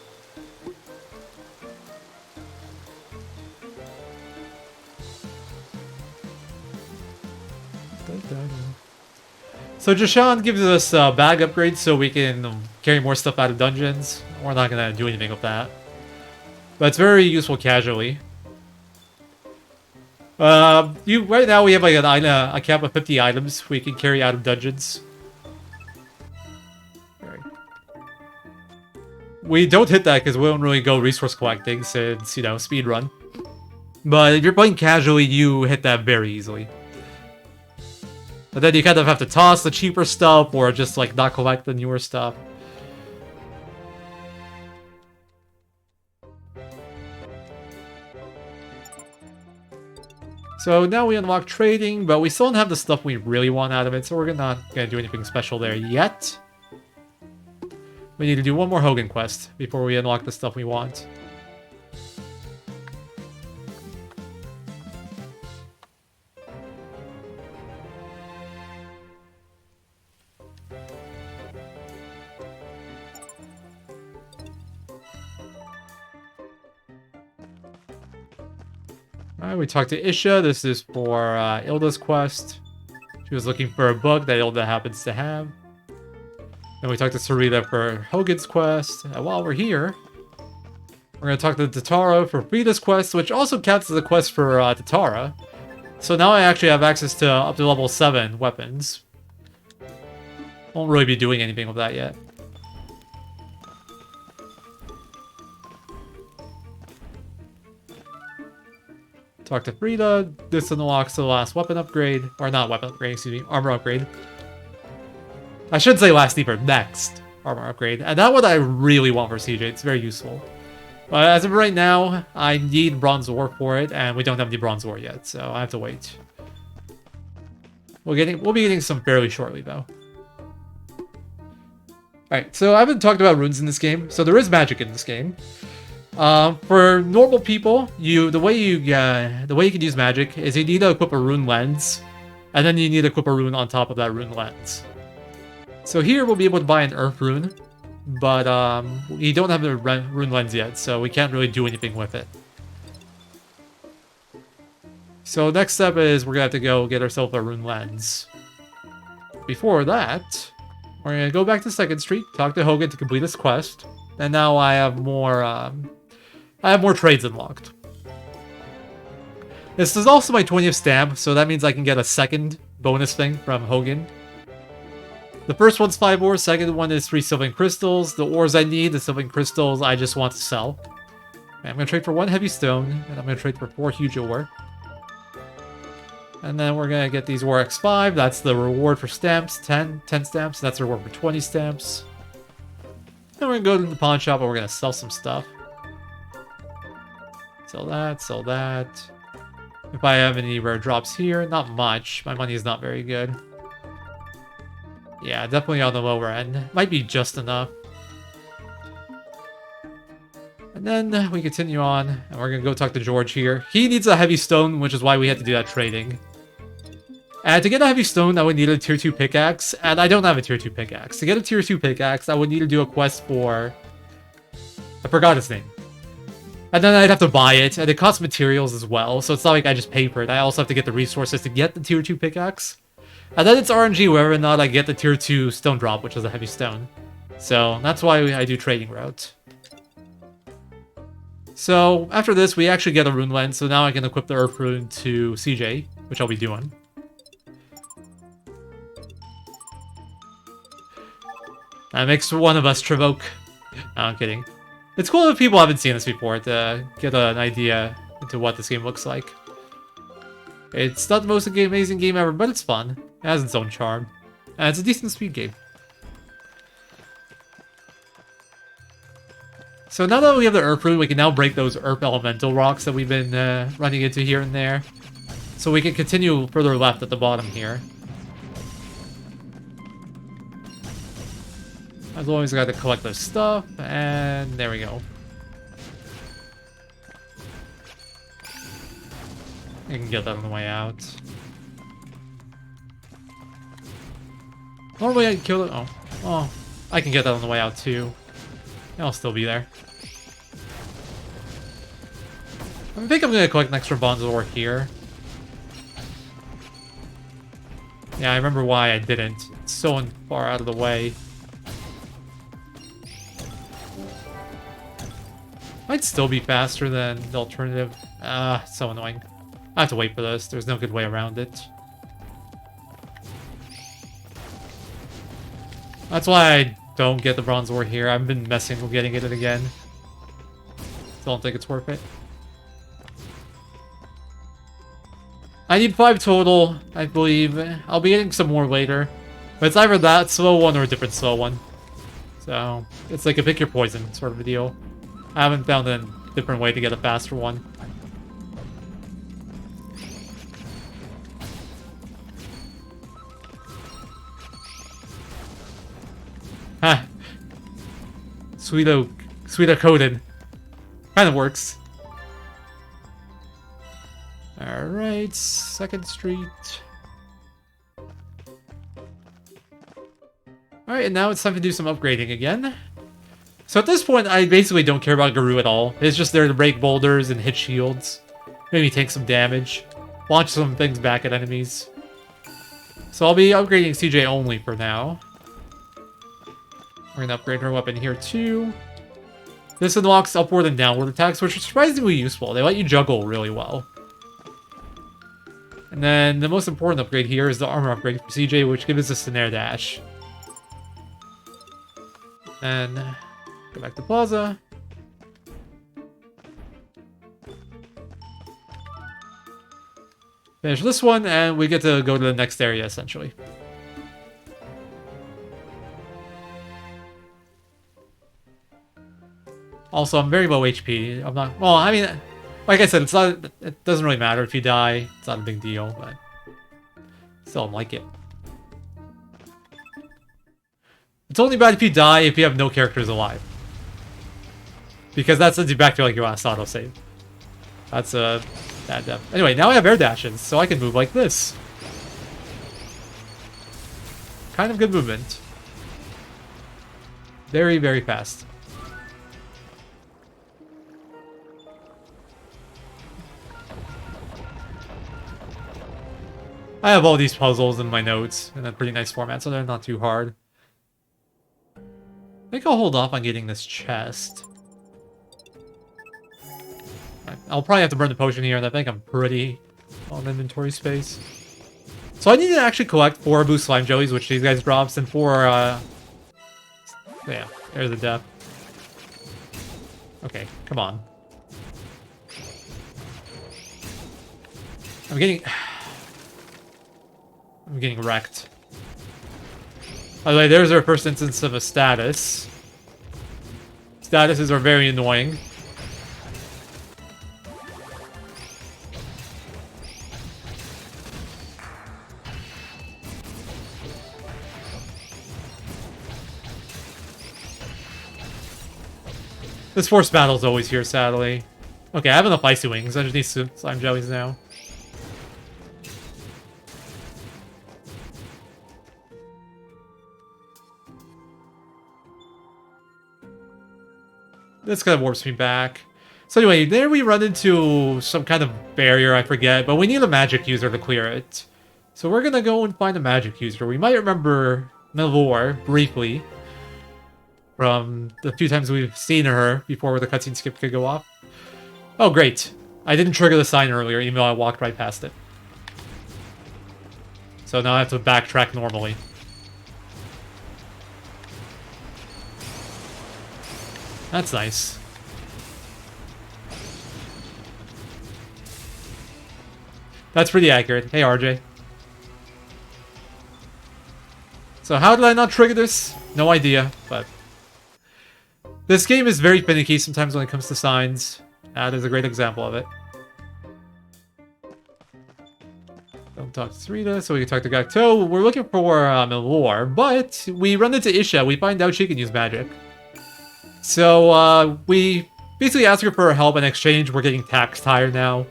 So Jashan gives us bag upgrades so we can carry more stuff out of dungeons. We're not gonna do anything with that. But it's very useful casually. Right now we have like a cap of 50 items we can carry out of dungeons. Right. We don't hit that because we don't really go resource collecting since, you know, speed run. But if you're playing casually, you hit that very easily. But then you kind of have to toss the cheaper stuff or just like not collect the newer stuff. So now we unlock trading, but we still don't have the stuff we really want out of it, so we're not gonna do anything special there yet. We need to do one more Hogan quest before we unlock the stuff we want. Alright, we talked to Isha. This is for Ilda's quest. She was looking for a book that Ilda happens to have. Then we talked to Sarita for Hogan's quest. And while we're here, we're going to talk to Tatara for Frida's quest, which also counts as a quest for Tatara. So now I actually have access to up to level 7 weapons. Won't really be doing anything with that yet. Talk to Frida. This unlocks the last weapon upgrade. Or not weapon upgrade, excuse me. Armor upgrade. I should say last deeper. Next armor upgrade. And that one I really want for CJ. It's very useful. But as of right now, I need bronze ore for it. And we don't have any bronze ore yet. So I have to wait. We'll be getting some fairly shortly though. Alright, so I haven't talked about runes in this game. So there is magic in this game. For normal people, the way you can use magic is you need to equip a rune lens, and then you need to equip a rune on top of that rune lens. So here we'll be able to buy an earth rune, but we don't have the rune lens yet, so we can't really do anything with it. So next step is we're gonna have to go get ourselves a rune lens. Before that, we're gonna go back to 2nd Street, talk to Hogan to complete this quest, and now I have more trades unlocked. This is also my 20th stamp, so that means I can get a second bonus thing from Hogan. The first one's 5 ores, second one is 3 sylvan crystals. The ores I need, the sylvan crystals I just want to sell. Okay, I'm going to trade for 1 heavy stone, and I'm going to trade for 4 huge ore. And then we're going to get these ore X5, that's the reward for stamps, 10 stamps, that's the reward for 20 stamps. Then we're going to go to the pawn shop and we're going to sell some stuff. Sell that, sell that. If I have any rare drops here, not much. My money is not very good. Yeah, definitely on the lower end. Might be just enough. And then we continue on, and we're going to go talk to George here. He needs a heavy stone, which is why we had to do that trading. And to get a heavy stone, I would need a tier 2 pickaxe, and I don't have a tier 2 pickaxe. To get a tier 2 pickaxe, I would need to do a quest for... I forgot his name. And then I'd have to buy it, and it costs materials as well, so it's not like I just pay for it. I also have to get the resources to get the tier 2 pickaxe. And then it's RNG whether or not I get the tier 2 stone drop, which is a heavy stone. So that's why I do trading route. So after this, we actually get a rune lens, so now I can equip the earth rune to CJ, which I'll be doing. That makes one of us Trivoke. No, I'm kidding. It's cool if people haven't seen this before to get an idea into what this game looks like. It's not the most amazing game ever, but it's fun. It has its own charm. And it's a decent speed game. So now that we have the Earth Rune, we can now break those Earth Elemental rocks that we've been running into here and there. So we can continue further left at the bottom here. As long as I got to collect this stuff, and there we go. I can get that on the way out. Normally I'd kill it. Oh, I can get that on the way out too. I'll still be there. I think I'm gonna collect an extra bronze ore here. Yeah, I remember why I didn't. It's so far out of the way. Might still be faster than the alternative. So annoying. I have to wait for this. There's no good way around it. That's why I don't get the bronze ore here. I've been messing with getting it again. Don't think it's worth it. I need 5 total, I believe. I'll be getting some more later. But it's either that slow one or a different slow one. So, it's like a pick your poison sort of a deal. I haven't found different way to get a faster one. Ha! Sweeto coated. Kind of works. Alright, 2nd Street. Alright, and now it's time to do some upgrading again. So at this point, I basically don't care about Garou at all. It's just there to break boulders and hit shields. Maybe take some damage. Launch some things back at enemies. So I'll be upgrading CJ only for now. We're going to upgrade her weapon here too. This unlocks upward and downward attacks, which are surprisingly useful. They let you juggle really well. And then the most important upgrade here is the armor upgrade for CJ, which gives us a snare dash. And go back to Plaza. Finish this one, and we get to go to the next area, essentially. Also, I'm very low HP. I'm not... Well, I mean, like I said, it's not... It doesn't really matter if you die. It's not a big deal, but... Still don't like it. It's only bad if you die if you have no characters alive. Because that sends you back to, like, your last autosave. That's a bad death. Anyway, now I have air dashes, so I can move like this. Kind of good movement. Very, very fast. I have all these puzzles in my notes in a pretty nice format, so they're not too hard. I think I'll hold off on getting this chest. I'll probably have to burn the potion here, and I think I'm pretty on inventory space. So I need to actually collect 4 boost slime jellies, which these guys drops, and 4, yeah, there's the death. Okay, come on. I'm getting wrecked. By the way, there's our first instance of a status. Statuses are very annoying. This force battle's always here, sadly. Okay, I have enough icy wings. I just need some slime jellies now. This kind of warps me back. So anyway, there we run into some kind of barrier, I forget, but we need a magic user to clear it. So we're gonna go and find a magic user. We might remember Melor briefly from the few times we've seen her before the cutscene skip could go off. Oh, great. I didn't trigger the sign earlier, even though I walked right past it. So now I have to backtrack normally. That's nice. That's pretty accurate. Hey, RJ. So how did I not trigger this? No idea, but... This game is very finicky sometimes when it comes to signs. That is a great example of it. Don't talk to Sarita, so we can talk to Gakto. We're looking for Melor, but we run into Isha. We find out she can use magic. So, we basically ask her for her help in exchange. We're getting taxed higher now,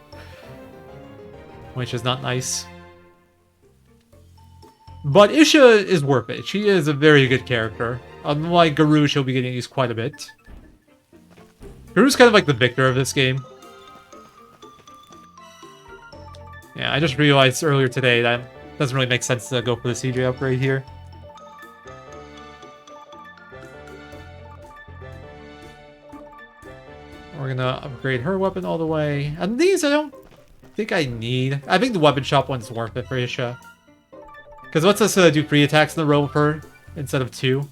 which is not nice. But Isha is worth it. She is a very good character. Unlike Garou, she'll be getting used quite a bit. Garou's kind of like the victor of this game. Yeah, I just realized earlier today that it doesn't really make sense to go for the CJ upgrade here. We're gonna upgrade her weapon all the way. And these I don't think I need. I think the weapon shop one's worth it for Isha. Because it lets us do 3 attacks in a row with her instead of 2.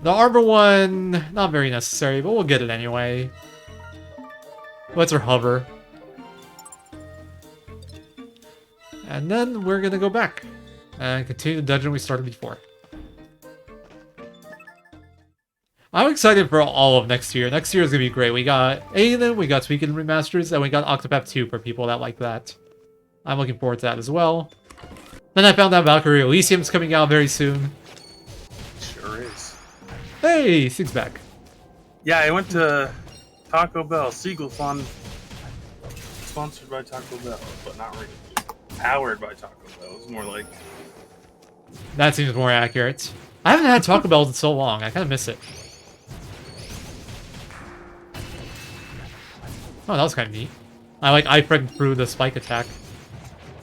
The armor one, not very necessary, but we'll get it anyway. Lets her hover. And then we're gonna go back and continue the dungeon we started before. I'm excited for all of next year. Next year is going to be great. We got Eiyuden, we got Suikothon remasters, and we got Octopath 2 for people that like that. I'm looking forward to that as well. Then I found out Valkyrie Elysium's coming out very soon.
Sure is.
Hey, Sig's back.
Yeah, I went to Taco Bell. Suikothon, sponsored by Taco Bell, but not really. Powered by Taco Bell. It's more like...
That seems more accurate. I haven't had Taco Bell in so long. I kind of miss it. Oh, that was kind of neat. I like ifragged through the spike attack.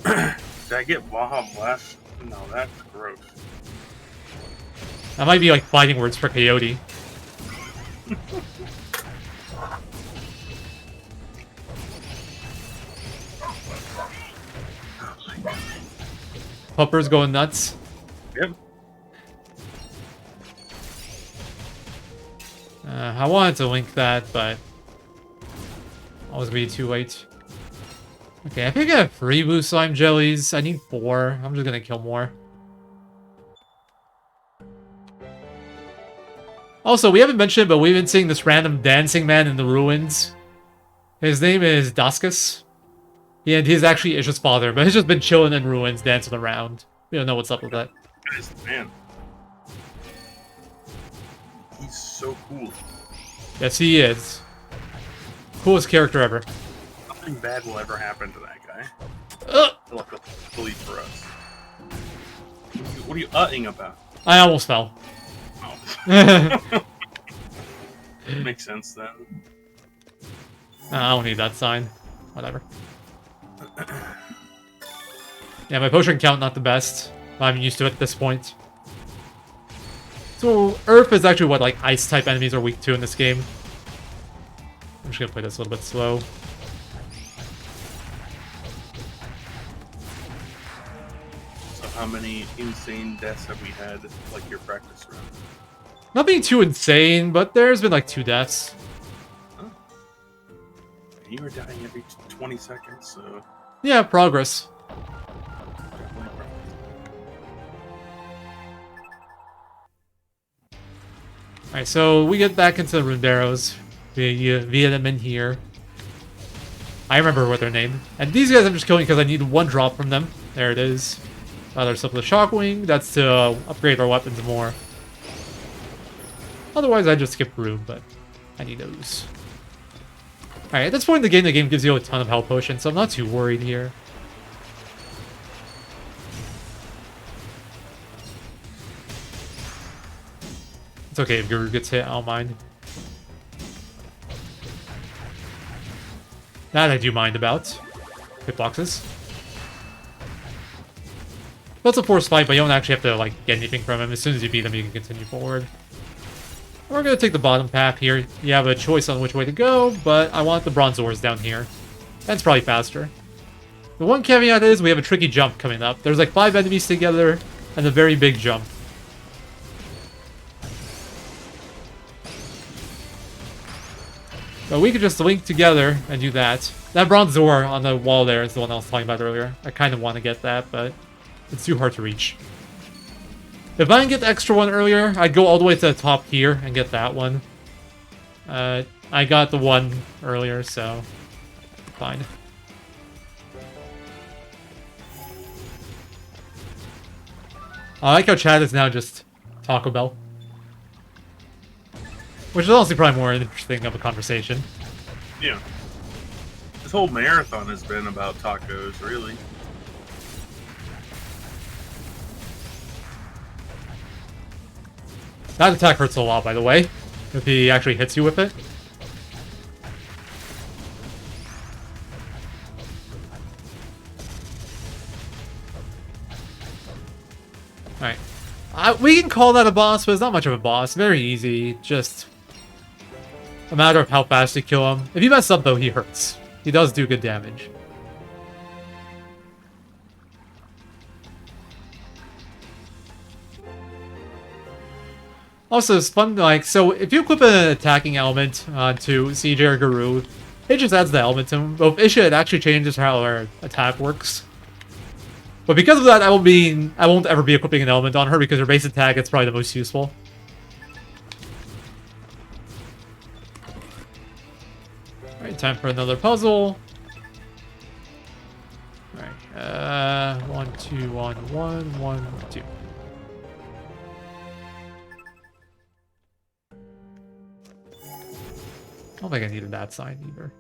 Did I get Baja Blast? No, that's gross.
That might be like fighting words for Coyote. Pupper's going nuts.
Yep.
I wanted to link that, but I was gonna be too late. Okay, I think I have 3 blue slime jellies. I need 4. I'm just gonna kill more. Also, we haven't mentioned, but we've been seeing this random dancing man in the ruins. His name is Daskus. Yeah, and he's actually Isha's father, but he's just been chilling in ruins, dancing around. We don't know what's up with that.
That is the man. He's so cool.
Yes, he is. Coolest character ever.
Nothing bad will ever happen to that guy. Luckily for us. What are you uh-ing about?
I almost fell.
Oh. Makes sense then.
I don't need that sign. Whatever. Yeah, my potion count not the best. I'm used to it at this point. So, Earth is actually what, like, ice-type enemies are weak to in this game. I'm just gonna play this a little bit slow.
So how many insane deaths have we had, like, your practice run?
Nothing too insane, but there's been, like, 2 deaths.
Huh. You were dying every 20 seconds, so...
Yeah, progress. Alright, so we get back into the Rune Barrels via them in here. I remember what they're named. And these guys I'm just killing because I need 1 drop from them. There it is. There's up with the Shockwing. That's to upgrade our weapons more. Otherwise, I just skip Rune, but I need those. Alright, at this point in the game gives you a ton of health potions, so I'm not too worried here. It's okay if Guru gets hit, I don't mind. That I do mind about. Hitboxes. That's a forced fight, but you don't actually have to like get anything from him. As soon as you beat him, you can continue forward. We're going to take the bottom path here. You have a choice on which way to go, but I want the bronze ores down here. That's probably faster. The one caveat is we have a tricky jump coming up. There's like 5 enemies together and a very big jump. But we could just link together and do that. That bronze ore on the wall there is the one I was talking about earlier. I kind of want to get that, but it's too hard to reach. If I can get the extra one earlier, I'd go all the way to the top here and get that one. I got the one earlier, so fine. I like how Chad is now just Taco Bell. Which is honestly probably more interesting of a conversation.
Yeah. This whole marathon has been about tacos, really.
That attack hurts a lot, by the way, if he actually hits you with it. Alright. We can call that a boss, but it's not much of a boss. Very easy. Just a matter of how fast you kill him. If you mess up, though, he hurts. He does do good damage. Also, it's fun, like, so if you equip an attacking element to CJ or Guru, it just adds the element to him. But with Isha, it actually changes how our attack works. But because of that, I won't ever be equipping an element on her because her base attack is probably the most useful. Alright, time for another puzzle. Alright, 1, 2, 1, 1, 1, 2. I don't think I needed that sign either.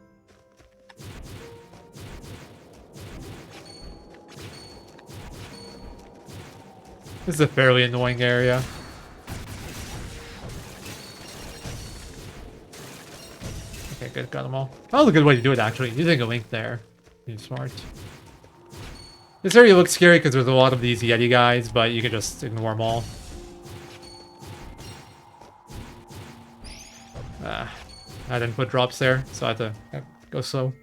This is a fairly annoying area. Okay, good, got them all. That was a good way to do it, actually. Using a link there. Being smart. This area looks scary because there's a lot of these Yeti guys, but you can just ignore them all. I didn't put drops there, so I had to go slow.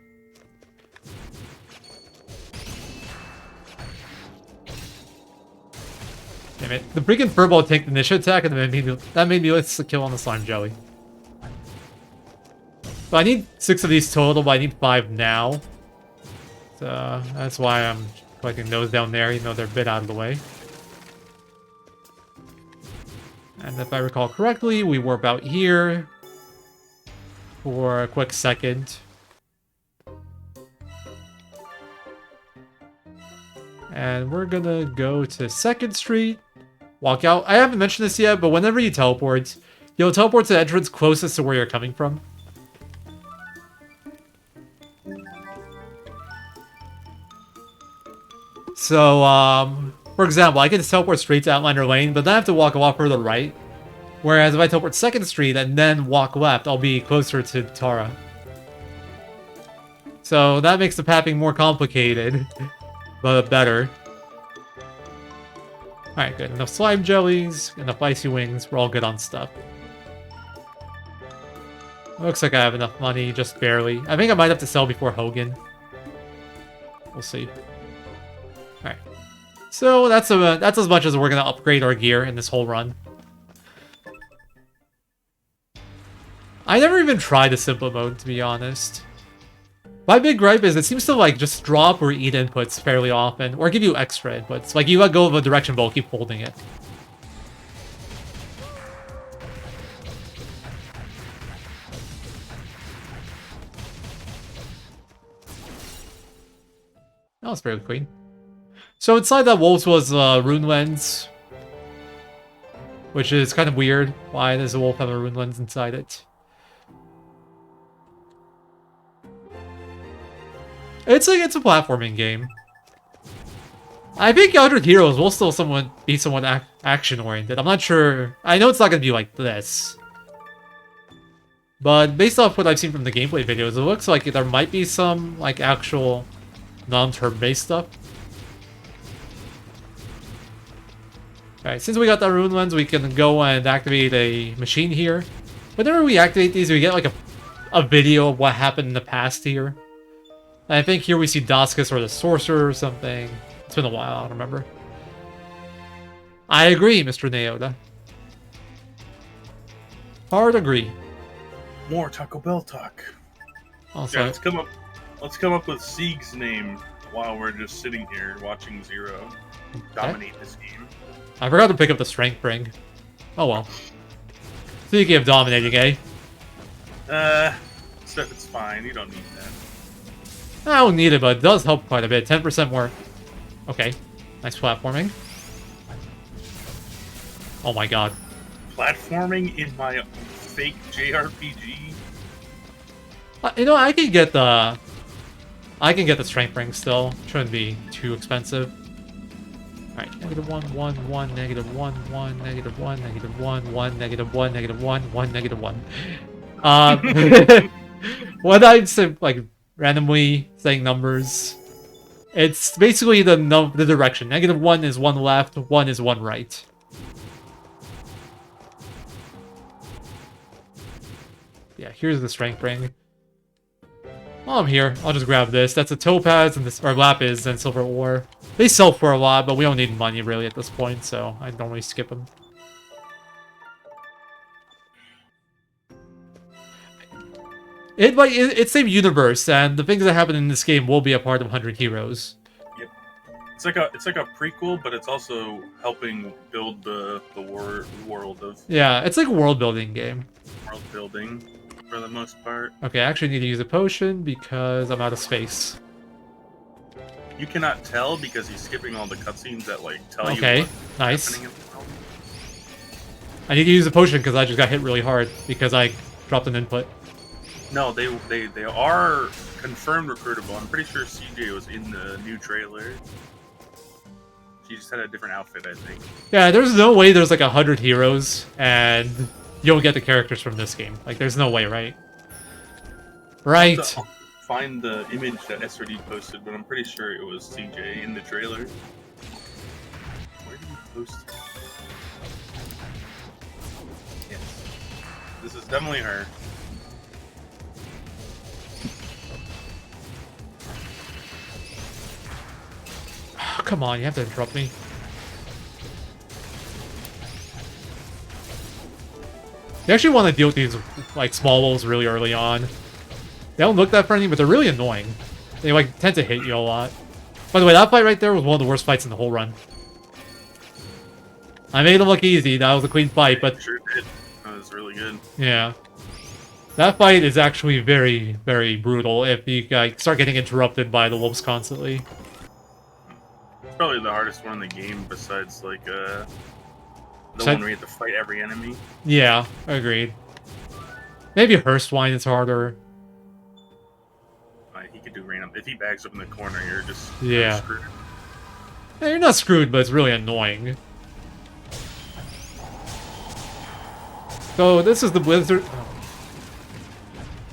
Damn it. The freaking furball tanked the initiative attack, and that made me let's kill on the slime jelly. So I need 6 of these total, but I need 5 now. So that's why I'm collecting those down there, even though they're a bit out of the way. And if I recall correctly, we were about here for a quick second. And we're gonna go to 2nd Street, walk out. I haven't mentioned this yet, but whenever you teleport, you'll teleport to the entrance closest to where you're coming from. So, for example, I can just teleport straight to Outliner Lane, but then I have to walk a lot further right. Whereas if I teleport 2nd Street and then walk left, I'll be closer to Tara. So that makes the pathing more complicated, but better. Alright, good. Enough slime jellies, enough icy wings. We're all good on stuff. Looks like I have enough money, just barely. I think I might have to sell before Hogan. We'll see. Alright. So that's as much as we're going to upgrade our gear in this whole run. I never even tried the simple mode, to be honest. My big gripe is it seems to like just drop or eat inputs fairly often, or give you extra inputs. Like you let go of a direction ball, keep holding it. That was fairly clean. So inside that wolves was rune lens, which is kind of weird. Why does a wolf have a rune lens inside it? It's a platforming game. I think 100 Heroes will still be somewhat action-oriented. I'm not sure. I know it's not going to be like this. But based off what I've seen from the gameplay videos, it looks like there might be some like actual non-turn-based stuff. Alright, since we got that rune lens, we can go and activate a machine here. Whenever we activate these, we get like a video of what happened in the past here. And I think here we see Daskus or the Sorcerer or something. It's been a while, I don't remember. I agree, Mr. Naoda. Hard agree.
More Taco Bell talk.
Also,
Yeah, let's come up with Sieg's name while we're just sitting here watching Zero dominate this game.
I forgot to pick up the strength ring. Oh well. Speaking of dominating, eh?
So it's fine. You don't need that.
I don't need it, but it does help quite a bit. 10% more. Okay. Nice platforming. Oh my god.
Platforming in my fake JRPG?
You know, I can get the strength ring still. Shouldn't be too expensive. Alright, -1, 1, 1, -1, 1, -1, -1, 1, -1, -1, 1, -1. When I say like randomly saying numbers, it's basically the direction. -1 is 1 left, 1 is 1 right. Yeah, here's the strength ring. While I'm here, I'll just grab this. That's a topaz and this, or lapis and silver ore. They sell for a lot, but we don't need money really at this point, so I normally skip them. It's same universe, and the things that happen in this game will be a part of 100 Heroes.
Yep. It's like a prequel, but it's also helping build the world of.
Yeah, it's like a world building game.
World building. for the most part.
Okay, I actually need to use a potion because I'm out of space.
You cannot tell because he's skipping all the cutscenes that like tell you
Okay,
what's
nice.
happening in the world.
I need to use a potion because I just got hit really hard because I dropped an input.
No, they are confirmed recruitable. I'm pretty sure CJ was in the new trailer. She just had a different outfit, I think.
Yeah, there's no way there's like 100 heroes and you'll get the characters from this game. Like, there's no way, right? Right.
I'll find the image that SRD posted, but I'm pretty sure it was CJ in the trailer. Where did he post it? Yes. This is definitely her.
Oh, come on, you have to interrupt me. You actually want to deal with these like small wolves really early on. They don't look that friendly, but they're really annoying. They like tend to hit you a lot. By the way, that fight right there was one of the worst fights in the whole run. I made them look easy. That was a clean fight, but
Sure did. That was really good.
yeah, that fight is actually very, very brutal if you start getting interrupted by the wolves constantly.
It's probably the hardest one in the game besides like the
So-
one where you have to fight every enemy.
Yeah, agreed. Maybe Hurstwine is harder.
He could do random. If he bags up in the corner, you're just
Yeah.
screwed.
Yeah, you're not screwed, but it's really annoying. So this is the Blizzard. Oh.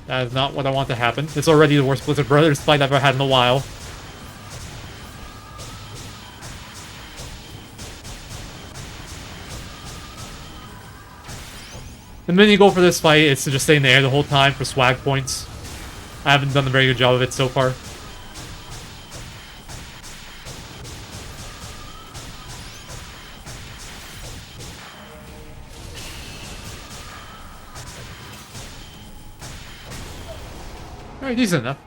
That is not what I want to happen. It's already the worst Blizzard Brothers fight I've ever had in a while. The main goal for this fight is to just stay in the air the whole time for swag points. I haven't done a very good job of it so far. Alright, decent enough.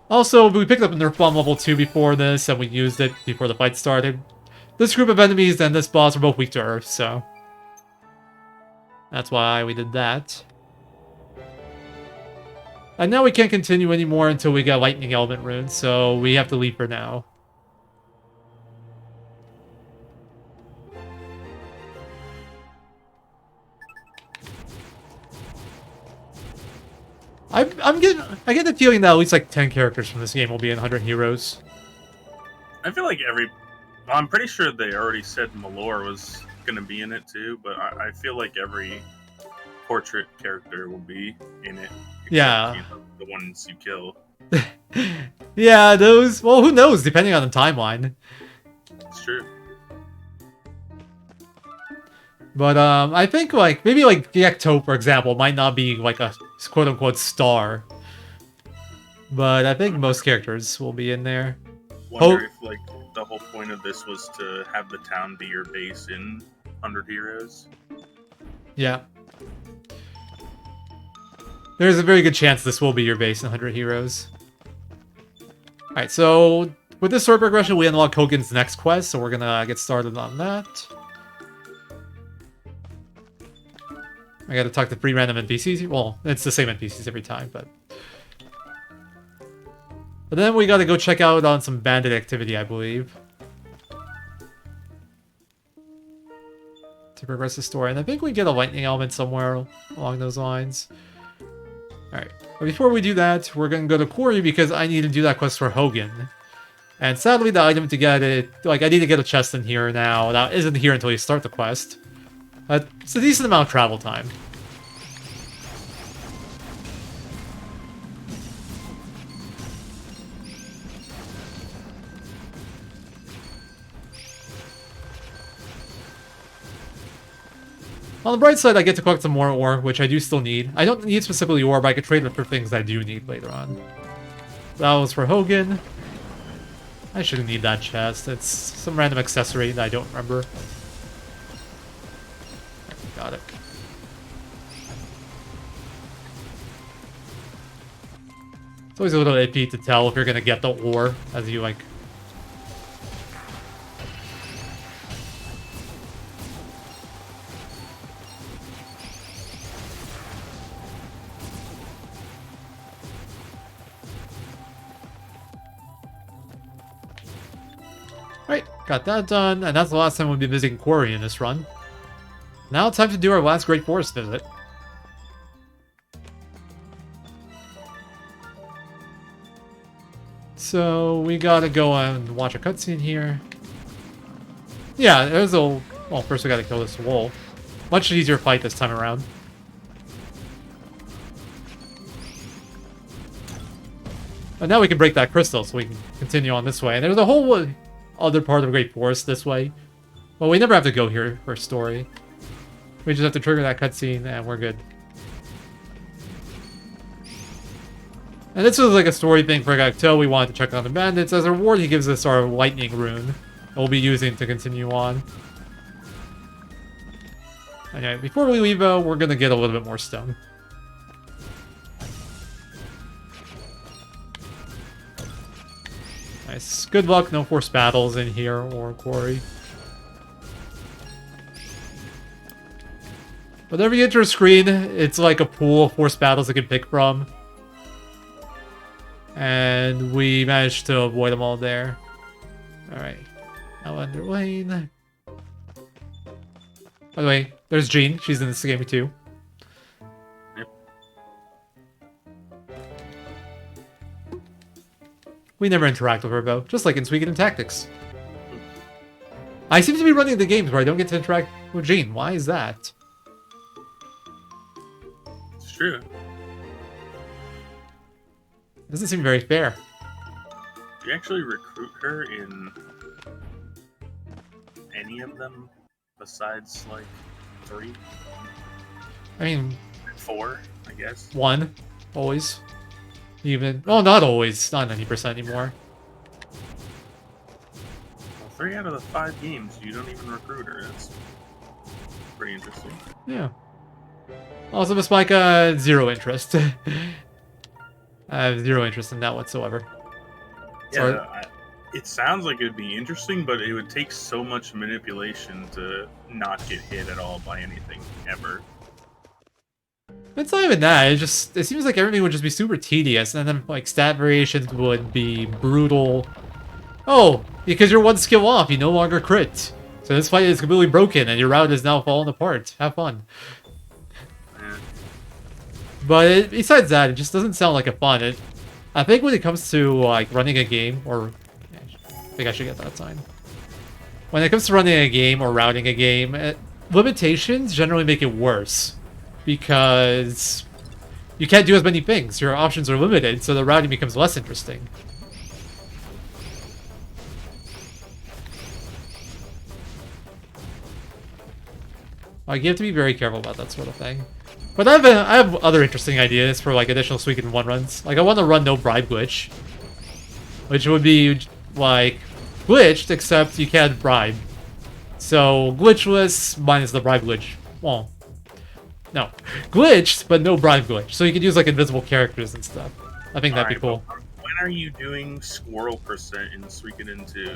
Also, we picked up a Nerf Bomb level 2 before this, and we used it before the fight started. This group of enemies and this boss are both weak to Earth, so that's why we did that. And now we can't continue anymore until we get Lightning Element Rune, so we have to leave for now. I get the feeling that at least like 10 characters from this game will be in 100 Heroes.
I feel like I'm pretty sure they already said Malor was going to be in it too, but I feel like every portrait character will be in it. Except,
Yeah.
you know, the ones you kill.
Yeah, those... Well, who knows, depending on the timeline.
It's true.
But, I think, like, maybe, like, Gekto, for example, might not be, like, a quote-unquote star. But I think most characters will be in there.
Wonder if, like, the whole point of this was to have the town be your base in 100 Heroes.
Yeah. There's a very good chance this will be your base in 100 Heroes. Alright, so with this sword progression, we unlock Hogan's next quest, so we're gonna get started on that. I gotta talk to 3 random NPCs. Well, it's the same NPCs every time, but... But then we gotta go check out on some bandit activity, I believe. To progress the story. And I think we get a lightning element somewhere along those lines. Alright. But before we do that, we're gonna go to Quarry because I need to do that quest for Hogan. And sadly, the item to get it... Like, I need to get a chest in here now. That isn't here until you start the quest. But it's a decent amount of travel time. On the bright side, I get to collect some more ore, which I do still need. I don't need specifically ore, but I could trade it for things I do need later on. That was for Hogan. I shouldn't need that chest. It's some random accessory that I don't remember. Got it. It's always a little iffy to tell if you're gonna get the ore as you like. Got that done, and that's the last time we'll be visiting Quarry in this run. Now it's time to do our last Great Forest visit. So we gotta go and watch a cutscene here. Yeah, there's a... Well, first we gotta kill this wolf. Much easier fight this time around. And now we can break that crystal, so we can continue on this way. And there's a whole other part of Great Forest this way. Well, we never have to go here for story. We just have to trigger that cutscene, and we're good. And this was like a story thing for Gakto. We wanted to check on the bandits. As a reward, he gives us our lightning rune that we'll be using to continue on. Anyway, before we leave, we're gonna get a little bit more stone. Nice. Good luck, no forced battles in here or quarry. Whenever you enter a screen, it's like a pool of forced battles you can pick from. And we managed to avoid them all there. Alright. Now under lane. By the way, there's Jean. She's in this game too.
Yep.
We never interact with her though, just like in Suikothon Tactics. I seem to be running the games where I don't get to interact with Jean. Why is that?
It's true.
Doesn't seem very fair.
Do you actually recruit her in any of them besides, like, 3?
I mean...
4, I guess?
1. Always. Even... Oh, not always. Not 90% anymore.
Well, 3 out of the 5 games, you don't even recruit her. That's pretty interesting.
Yeah. Also, Miss Micah, zero interest. I have zero interest in that whatsoever.
Yeah, it sounds like it would be interesting, but it would take so much manipulation to not get hit at all by anything, ever.
It's not even that, it seems like everything would just be super tedious, and then, like, stat variations would be brutal. Oh, because you're one skill off, you no longer crit. So this fight is completely broken, and your route is now falling apart. Have fun.
Yeah.
But besides that, it just doesn't sound like a fun. I think when it comes to, like, running a game, or... I think I should get that sign. When it comes to running a game or routing a game, limitations generally make it worse. Because you can't do as many things. Your options are limited, so the routing becomes less interesting. Like, you have to be very careful about that sort of thing. But I have other interesting ideas for, like, additional Suikothon 1 runs. Like, I want to run no bribe glitch. Which would be, like, glitched, except you can't bribe. So, glitchless minus the bribe glitch. Well, no. Glitched, but no bribe glitch. So you could use, like, invisible characters and stuff. I think that'd be cool.
When are you doing squirrel percent in Suikothon 2?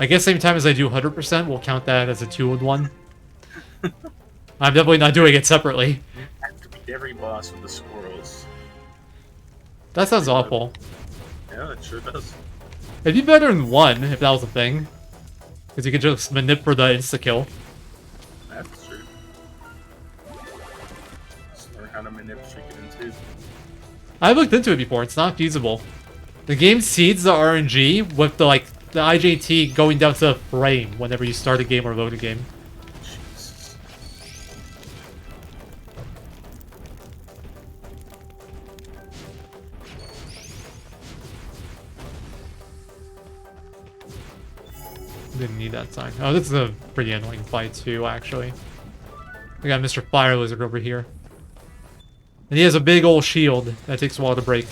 I guess same time as I do 100%, we'll count that as a 2 and 1. I'm definitely not doing it separately.
You have to beat every boss with the squirrels.
That sounds awful.
Yeah, it sure does.
It'd be better than 1, if that was a thing. Because you could just manip for the insta-kill.
That's true. Just learn how to manipulate it into.
I've looked into it before, it's not feasible. The game seeds the RNG with the, like, the IJT going down to the frame whenever you start a game or load a game.
Jesus.
Didn't need that sign. Oh, this is a pretty annoying fight too, actually. We got Mr. Fire Lizard over here. And he has a big old shield that takes a while to break.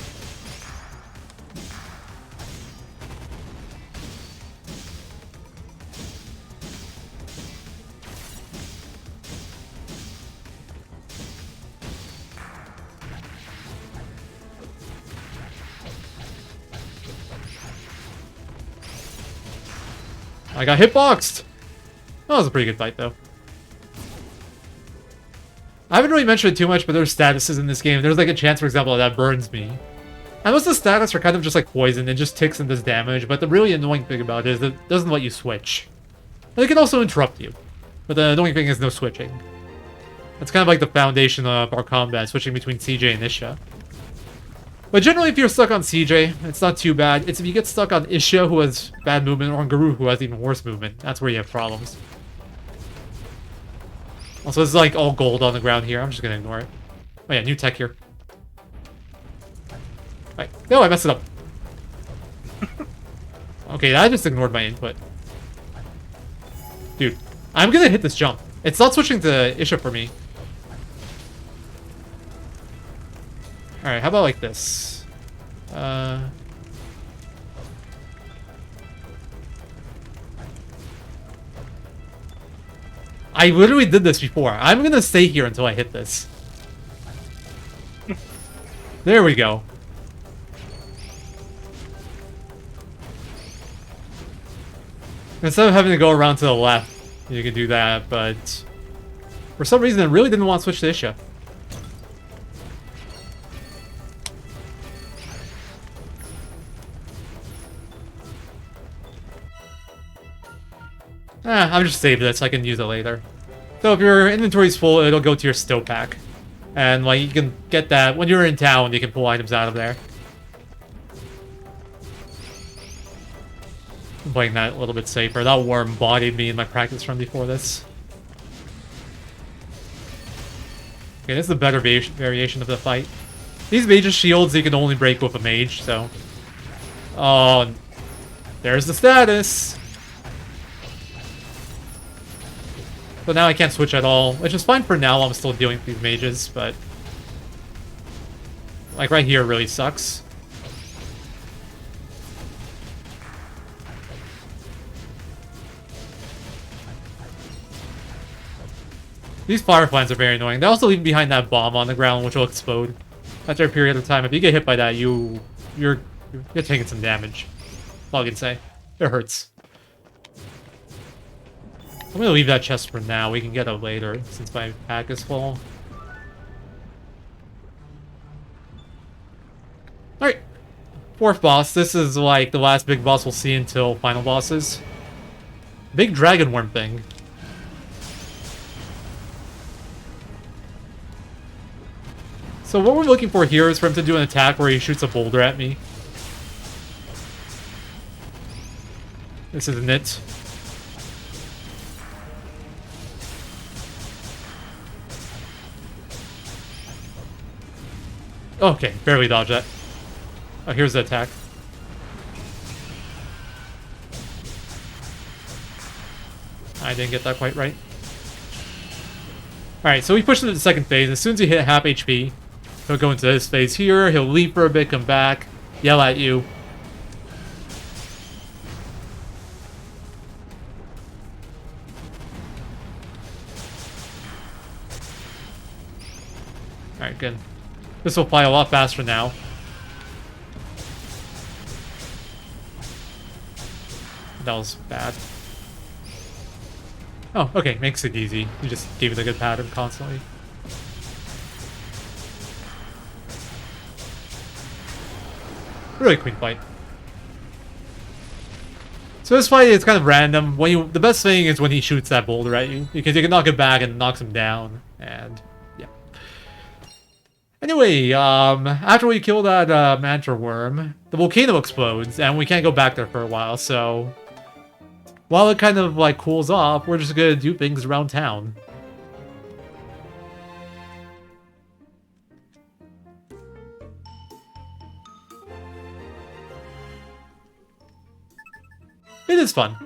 I got hitboxed! That was a pretty good fight, though. I haven't really mentioned it too much, but there's statuses in this game. There's like a chance, for example, that burns me. And most of the status are kind of just like poison, it just ticks and does damage, but the really annoying thing about it is that it doesn't let you switch. And it can also interrupt you, but the annoying thing is no switching. That's kind of like the foundation of our combat, switching between CJ and Isha. But generally, if you're stuck on CJ, it's not too bad. It's if you get stuck on Isha, who has bad movement, or on Garou, who has even worse movement. That's where you have problems. Also, this is like all gold on the ground here. I'm just gonna ignore it. Oh yeah, new tech here. Right. No, I messed it up. Okay, I just ignored my input. Dude, I'm gonna hit this jump. It's not switching to Isha for me. Alright, how about like this? I literally did this before. I'm gonna stay here until I hit this. There we go. Instead of having to go around to the left, you can do that, but for some reason I really didn't want to switch to Isha. I'm just saving it so I can use it later. So if your inventory's full, it'll go to your stow pack. And like you can get that when you're in town, you can pull items out of there. I'm playing that a little bit safer. That worm bodied me in my practice run before this. Okay, this is a better variation of the fight. These mage's shields you can only break with a mage, so... Oh, there's the status! So now I can't switch at all, which is fine for now. I'm still dealing with these mages, but... Like right here really sucks. These fireflies are very annoying. They also leave behind that bomb on the ground, which will explode after a period of time. If you get hit by that, you're taking some damage. That's all I can say. It hurts. I'm gonna leave that chest for now. We can get it later since my pack is full. Alright. Fourth boss. This is like the last big boss we'll see until final bosses. Big dragon worm thing. So what we're looking for here is for him to do an attack where he shoots a boulder at me. This isn't it. Okay, barely dodged that. Oh, here's the attack. I didn't get that quite right. Alright, so we push into the second phase. As soon as you hit half HP, he'll go into this phase here. He'll leap for a bit, come back, yell at you. Alright, good. This will fly a lot faster now. That was bad. Oh, okay, makes it easy. You just gave it a good pattern constantly. Really clean fight. So this fight is kind of random. The best thing is when he shoots that boulder at you, because you can knock it back and it knocks him down, and yeah. Anyway, after we kill that mantra worm, the volcano explodes, and we can't go back there for a while, so... While it kind of, like, cools off, we're just gonna do things around town. It is fun.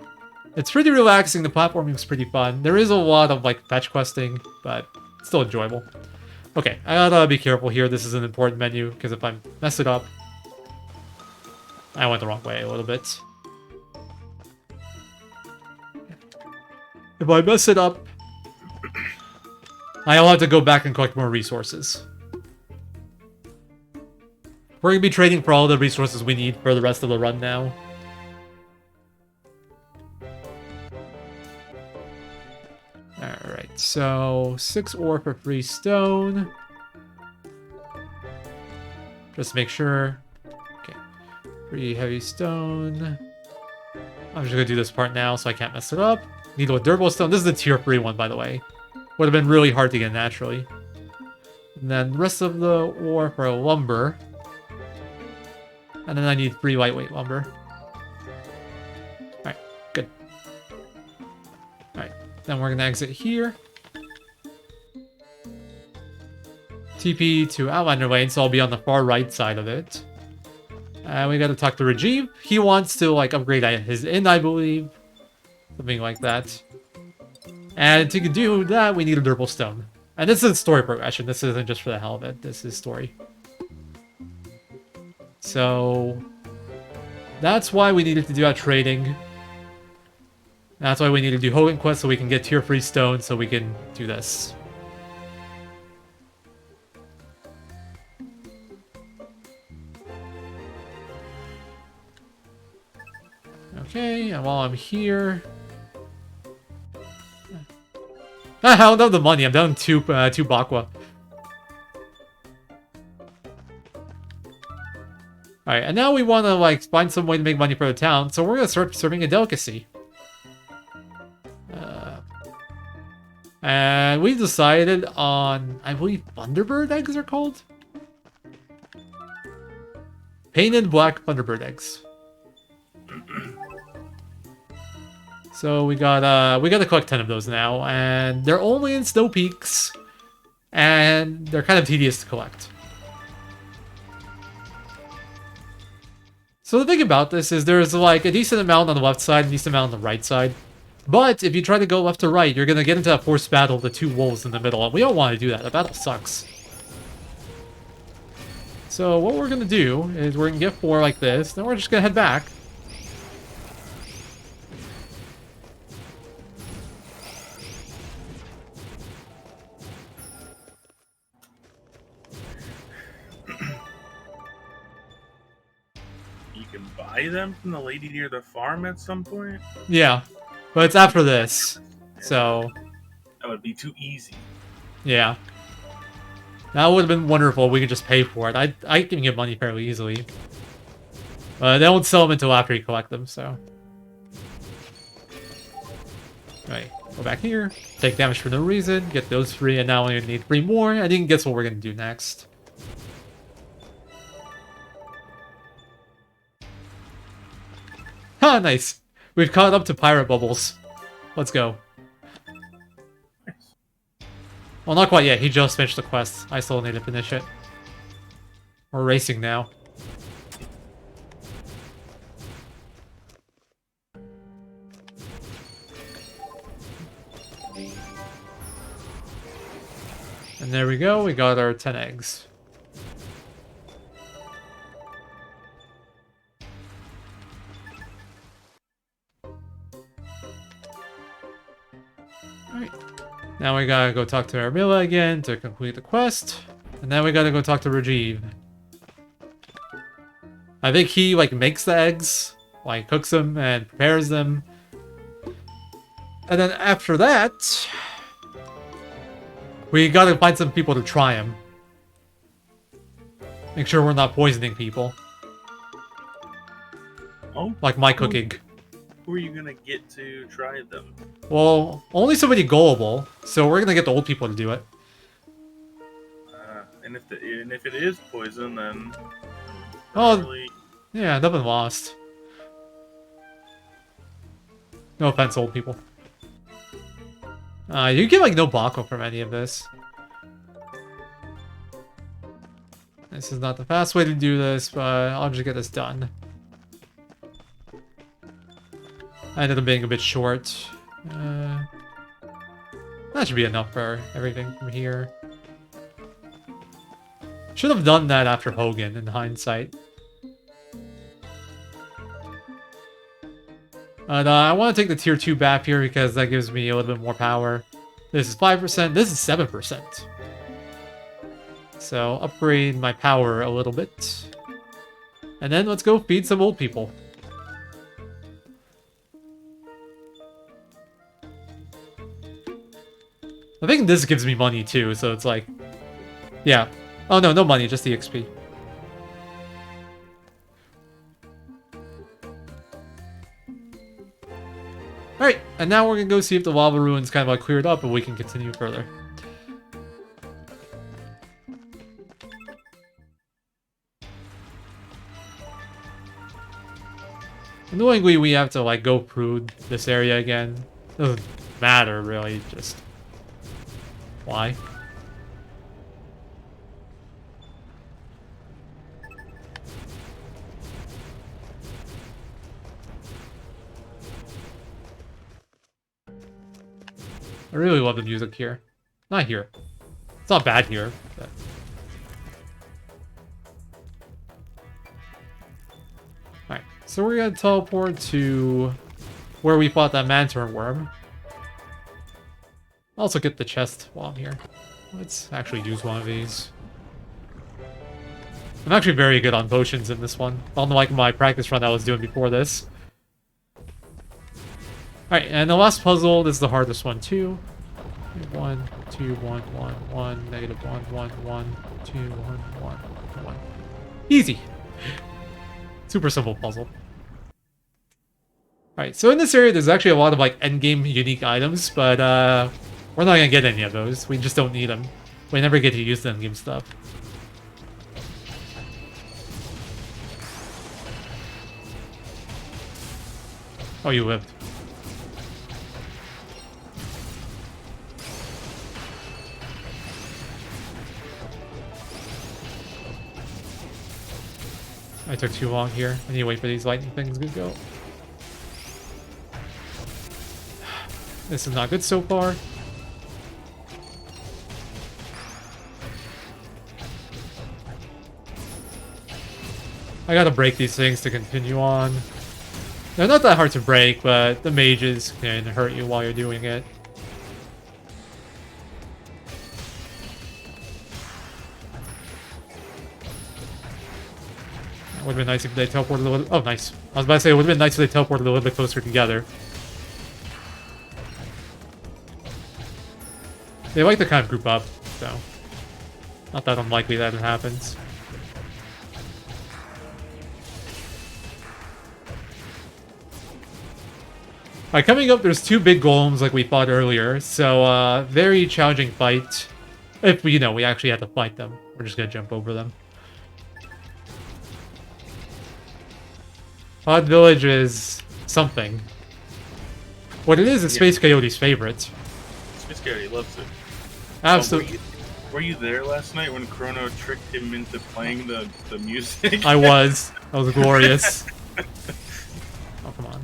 It's pretty relaxing, the platforming is pretty fun. There is a lot of, like, fetch questing, but it's still enjoyable. Okay, I gotta be careful here. This is an important menu, because if I mess it up... I went the wrong way a little bit. If I mess it up, I'll have to go back and collect more resources. We're gonna be trading for all the resources we need for the rest of the run now. Alright, so 6 ore for free stone. Just make sure. 3 heavy stone. I'm just gonna do this part now so I can't mess it up. Need a durable stone. This is the tier 3 one, by the way. Would have been really hard to get naturally. And then the rest of the ore for lumber. And then I need 3 lightweight lumber. Alright, good. Alright, then we're gonna exit here. TP to Outlander Lane, so I'll be on the far right side of it. And we gotta talk to Rajiv. He wants to, like, upgrade his inn, I believe. Something like that. And to do that, we need a durable stone. And this is story progression. This isn't just for the hell of it. This is story. So that's why we needed to do our trading. That's why we need to do Hogan Quest so we can get tier 3 stone so we can do this. Okay, and while I'm here... I don't have the money. I'm down 2 Bakwa. Alright, and now we want to, like, find some way to make money for the town, so we're going to start serving a delicacy. And we decided on, I believe, Thunderbird eggs are called? Painted black Thunderbird eggs. So we gotta collect 10 of those now, and they're only in Snow Peaks, and they're kind of tedious to collect. So the thing about this is there's like a decent amount on the left side, a decent amount on the right side. But if you try to go left to right, you're gonna get into that forced battle with the 2 wolves in the middle, and we don't want to do that. The battle sucks. So what we're gonna do is we're gonna get 4 like this, then we're just gonna head back.
Buy them from the lady near the farm at some point?
Yeah, but it's after this, so...
That would be too easy.
Yeah. That would have been wonderful if we could just pay for it. I can get money fairly easily. But they won't sell them until after you collect them, so... Right, go back here, take damage for no reason, get those 3, and now we need 3 more, and you can guess what we're gonna do next. Ah, nice. We've caught up to Pirate Bubbles. Let's go. Well, not quite yet. He just finished the quest. I still need to finish it. We're racing now. And there we go. We got our 10 eggs. Alright. Now we gotta go talk to Armilla again to complete the quest. And then we gotta go talk to Rajiv. I think he, like, makes the eggs, like, cooks them and prepares them. And then after that, we gotta find some people to try them. Make sure we're not poisoning people.
Oh?
Like my cooking.
Who are you gonna get to try them?
Well, only somebody gullible, so we're gonna get the old people to do it.
And if it is poison, then...
Oh,
really...
yeah, nothing lost. No offense, old people. You get, like, no Bako from any of this. This is not the fast way to do this, but I'll just get this done. I ended up being a bit short. That should be enough for everything from here. Should have done that after Hogan, in hindsight. But I want to take the tier 2 BAP here because that gives me a little bit more power. This is 5%, this is 7%. So upgrade my power a little bit. And then let's go feed some old people. I think this gives me money too, so it's like... Yeah. Oh no, no money, just the XP. And now we're gonna go see if the lava ruins kind of like cleared up and we can continue further. Annoyingly, we have to like go through this area again. Doesn't matter really, just why? I really love the music here. Not here. It's not bad here, but... Alright, so we're gonna teleport to where we fought that Manturn worm. Also get the chest while I'm here. Let's actually use one of these. I'm actually very good on potions in this one, unlike my practice run I was doing before this. Alright, and the last puzzle, this is the hardest one too. 1, 2, 1, 1, 1, negative 1, 1, 1, 2, 1, 1, 1. Easy! Super simple puzzle. Alright, so in this area there's actually a lot of like endgame unique items, but we're not gonna get any of those. We just don't need them. We never get to use the endgame stuff. Oh, you lived. I took too long here. I need to wait for these lightning things to go. This is not good so far. I gotta break these things to continue on. They're not that hard to break, but the mages can hurt you while you're doing it. It would have been nice if they teleported a little... Oh, nice. I was about to say, it would have been nice if they teleported a little bit closer together. They like to kind of group up, so... Not that unlikely that it happens. Alright, coming up, there's 2 big golems like we fought earlier, so very challenging fight. If we, we actually have to fight them. We're just gonna jump over them. Odd Village is something. What it is Space Coyote's favorite.
Space Coyote loves it.
Absolutely.
Were you there last night when Chrono tricked him into playing the music?
I was. That was glorious. Oh, come on.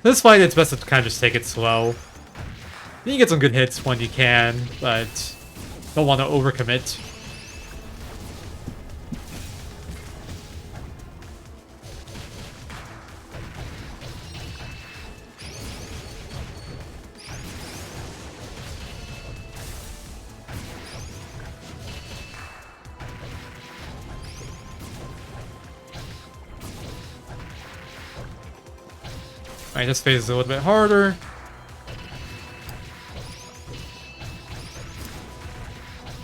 This fight, it's best to kind of just take it slow. You can get some good hits when you can, but don't want to overcommit. Alright, this phase is a little bit harder.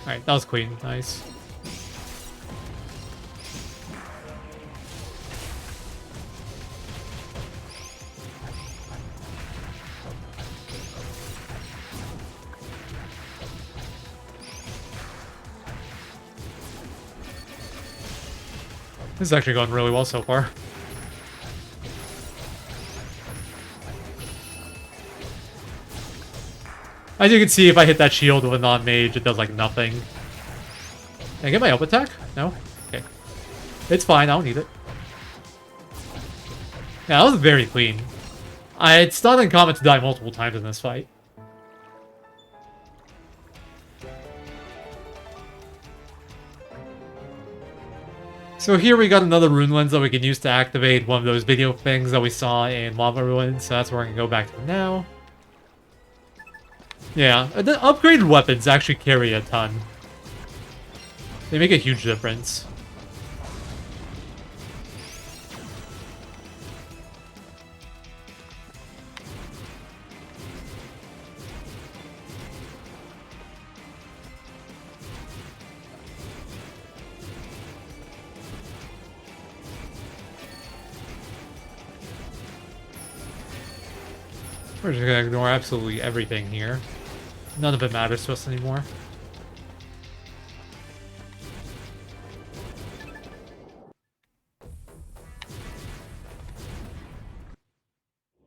Alright, that was clean. Nice. This is actually going really well so far. As you can see, if I hit that shield with a non-mage, it does like nothing. Can I get my up attack? No? Okay. It's fine, I don't need it. Yeah, that was very clean. It's not uncommon to die multiple times in this fight. So here we got another rune lens that we can use to activate one of those video things that we saw in Lava Ruins, so that's where we're going to go back to now. Yeah, the upgraded weapons actually carry a ton. They make a huge difference. We're just gonna ignore absolutely everything here. None of it matters to us anymore.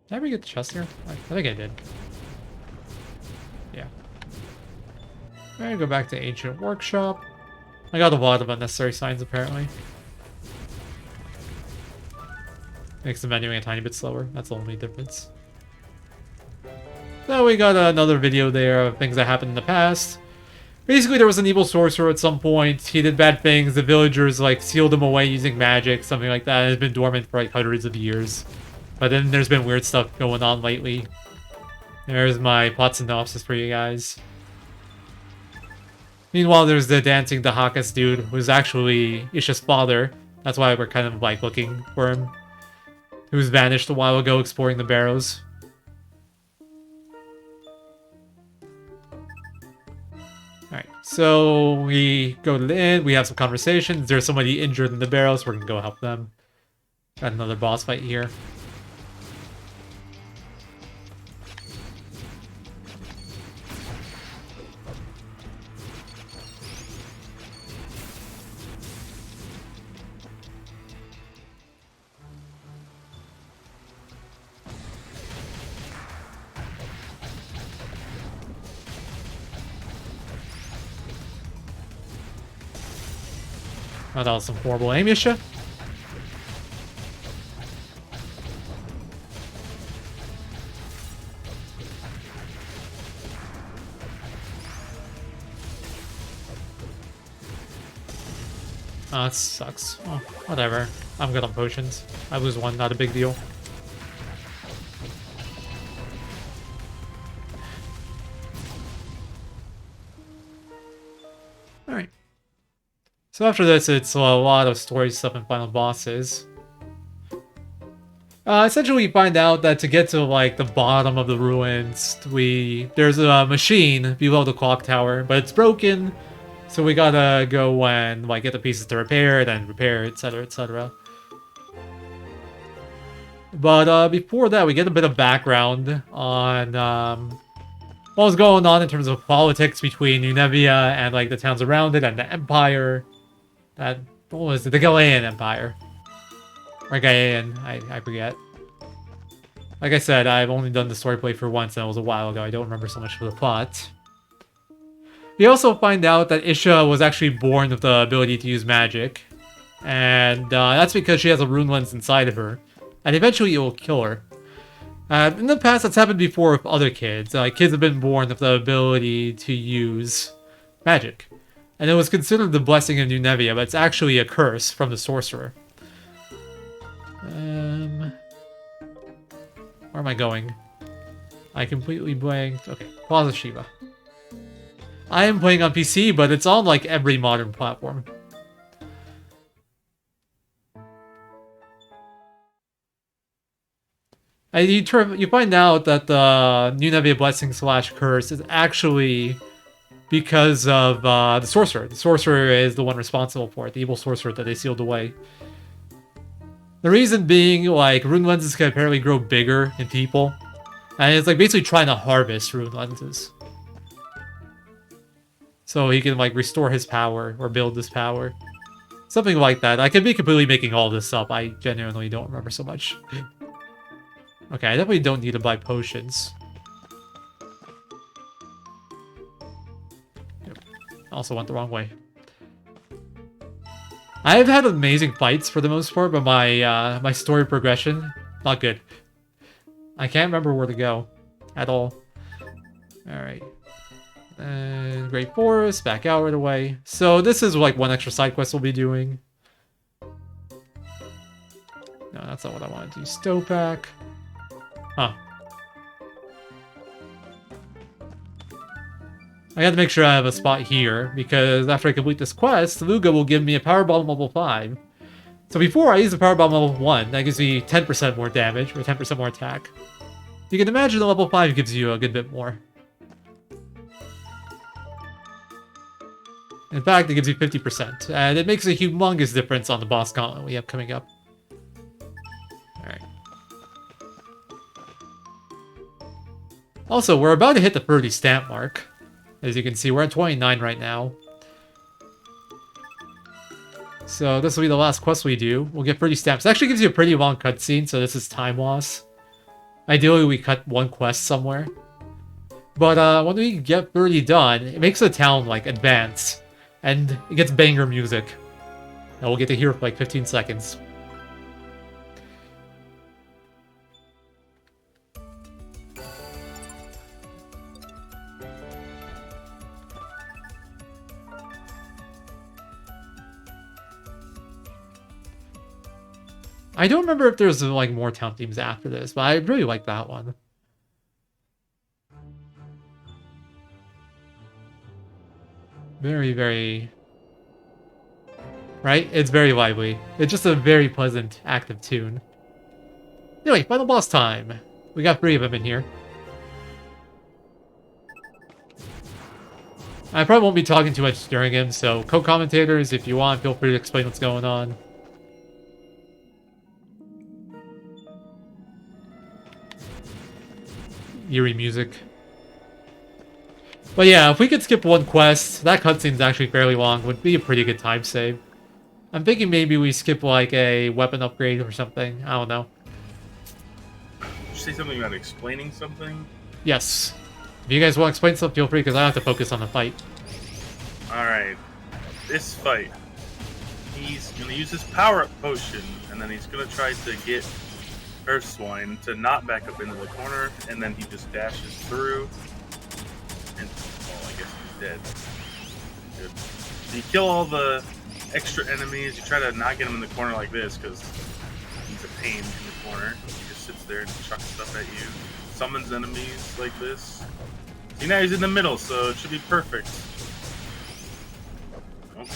Did I ever get the chest here? I think I did. Yeah. Alright, go back to Ancient Workshop. I got a lot of unnecessary signs, apparently. Makes the menuing a tiny bit slower. That's the only difference. So we got another video there of things that happened in the past. Basically, there was an evil sorcerer at some point. He did bad things. The villagers, like, sealed him away using magic, something like that. It's been dormant for, like, hundreds of years. But then there's been weird stuff going on lately. There's my plot synopsis for you guys. Meanwhile, there's the dancing Dahakas dude, who's actually Isha's father. That's why we're kind of, like, looking for him. Who's vanished a while ago exploring the barrows. Alright, so we go to the inn, we have some conversations. There's somebody injured in the barrows, we're gonna go help them. Got another boss fight here. Oh, that was some horrible aim, Isha. Oh, that sucks. Oh, whatever. I'm good on potions. I lose one, not a big deal. Alright. So after this, it's a lot of story stuff and final bosses. Essentially, we find out that to get to, like, the bottom of the ruins, there's a machine below the clock tower, but it's broken, so we gotta go and, like, get the pieces to repair it, and repair it, etc., etc. But, before that, we get a bit of background on, what was going on in terms of politics between Unevia and, like, the towns around it, and the Empire. What was it? The Galean Empire. Or Gaian, I forget. Like I said, I've only done the story play for once, and it was a while ago. I don't remember so much of the plot. We also find out that Isha was actually born with the ability to use magic. And that's because she has a rune lens inside of her. And eventually it will kill her. In the past, that's happened before with other kids. Kids have been born with the ability to use magic. And it was considered the blessing of Unevia, but it's actually a curse from the sorcerer. Where am I going? I completely blanked. Okay, Plaza Shiva. I am playing on PC, but it's on, like, every modern platform. And you find out that the Unevia blessing / curse is actually because of the sorcerer. The sorcerer is the one responsible for it, the evil sorcerer that they sealed away. The reason being, like, rune lenses can apparently grow bigger in people. And it's, like, basically trying to harvest rune lenses. So he can, like, restore his power, or build his power. Something like that. I could be completely making all this up. I genuinely don't remember so much. Okay, I definitely don't need to buy potions. Yep. I also went the wrong way. I've had amazing fights for the most part, but my my story progression, not good. I can't remember where to go at all. Alright. And Great Forest, back out right away. So this is like one extra side quest we'll be doing. No, that's not what I wanted to do. Stopack. Huh. I got to make sure I have a spot here, because after I complete this quest, Luga will give me a Power Bomb level 5. So before I use the Power Bomb level 1, that gives me 10% more damage, or 10% more attack. You can imagine the level 5 gives you a good bit more. In fact, it gives you 50%, and it makes a humongous difference on the boss gauntlet we have coming up. Alright. Also, we're about to hit the 30 stamp mark. As you can see, we're at 29 right now. So this will be the last quest we do. We'll get 30 stamps. It actually gives you a pretty long cutscene, so this is time loss. Ideally, we cut one quest somewhere. But when we get 30 done, it makes the town, like, advance. And it gets banger music. And we'll get to hear it for like 15 seconds. I don't remember if there's like more town themes after this, but I really like that one. Very, very... Right? It's very lively. It's just a very pleasant, active tune. Anyway, final boss time. We got 3 of them in here. I probably won't be talking too much during him, so co-commentators, if you want, feel free to explain what's going on. Eerie music. But yeah, if we could skip one quest, that cutscene's actually fairly long, would be a pretty good time save. I'm thinking maybe we skip like a weapon upgrade or something. I don't know.
Did you say something about explaining something?
Yes. If you guys want to explain stuff, feel free, because I have to focus on the fight.
Alright. This fight. He's going to use his power-up potion, and then he's going to try to get Earthswine to not back up into the corner, and then he just dashes through. And, well, I guess he's dead. Good. So you kill all the extra enemies. You try to not get him in the corner like this, because he's a pain in the corner. He just sits there and chucks stuff at you. Summons enemies like this. See, now he's in the middle, so it should be perfect. Nope.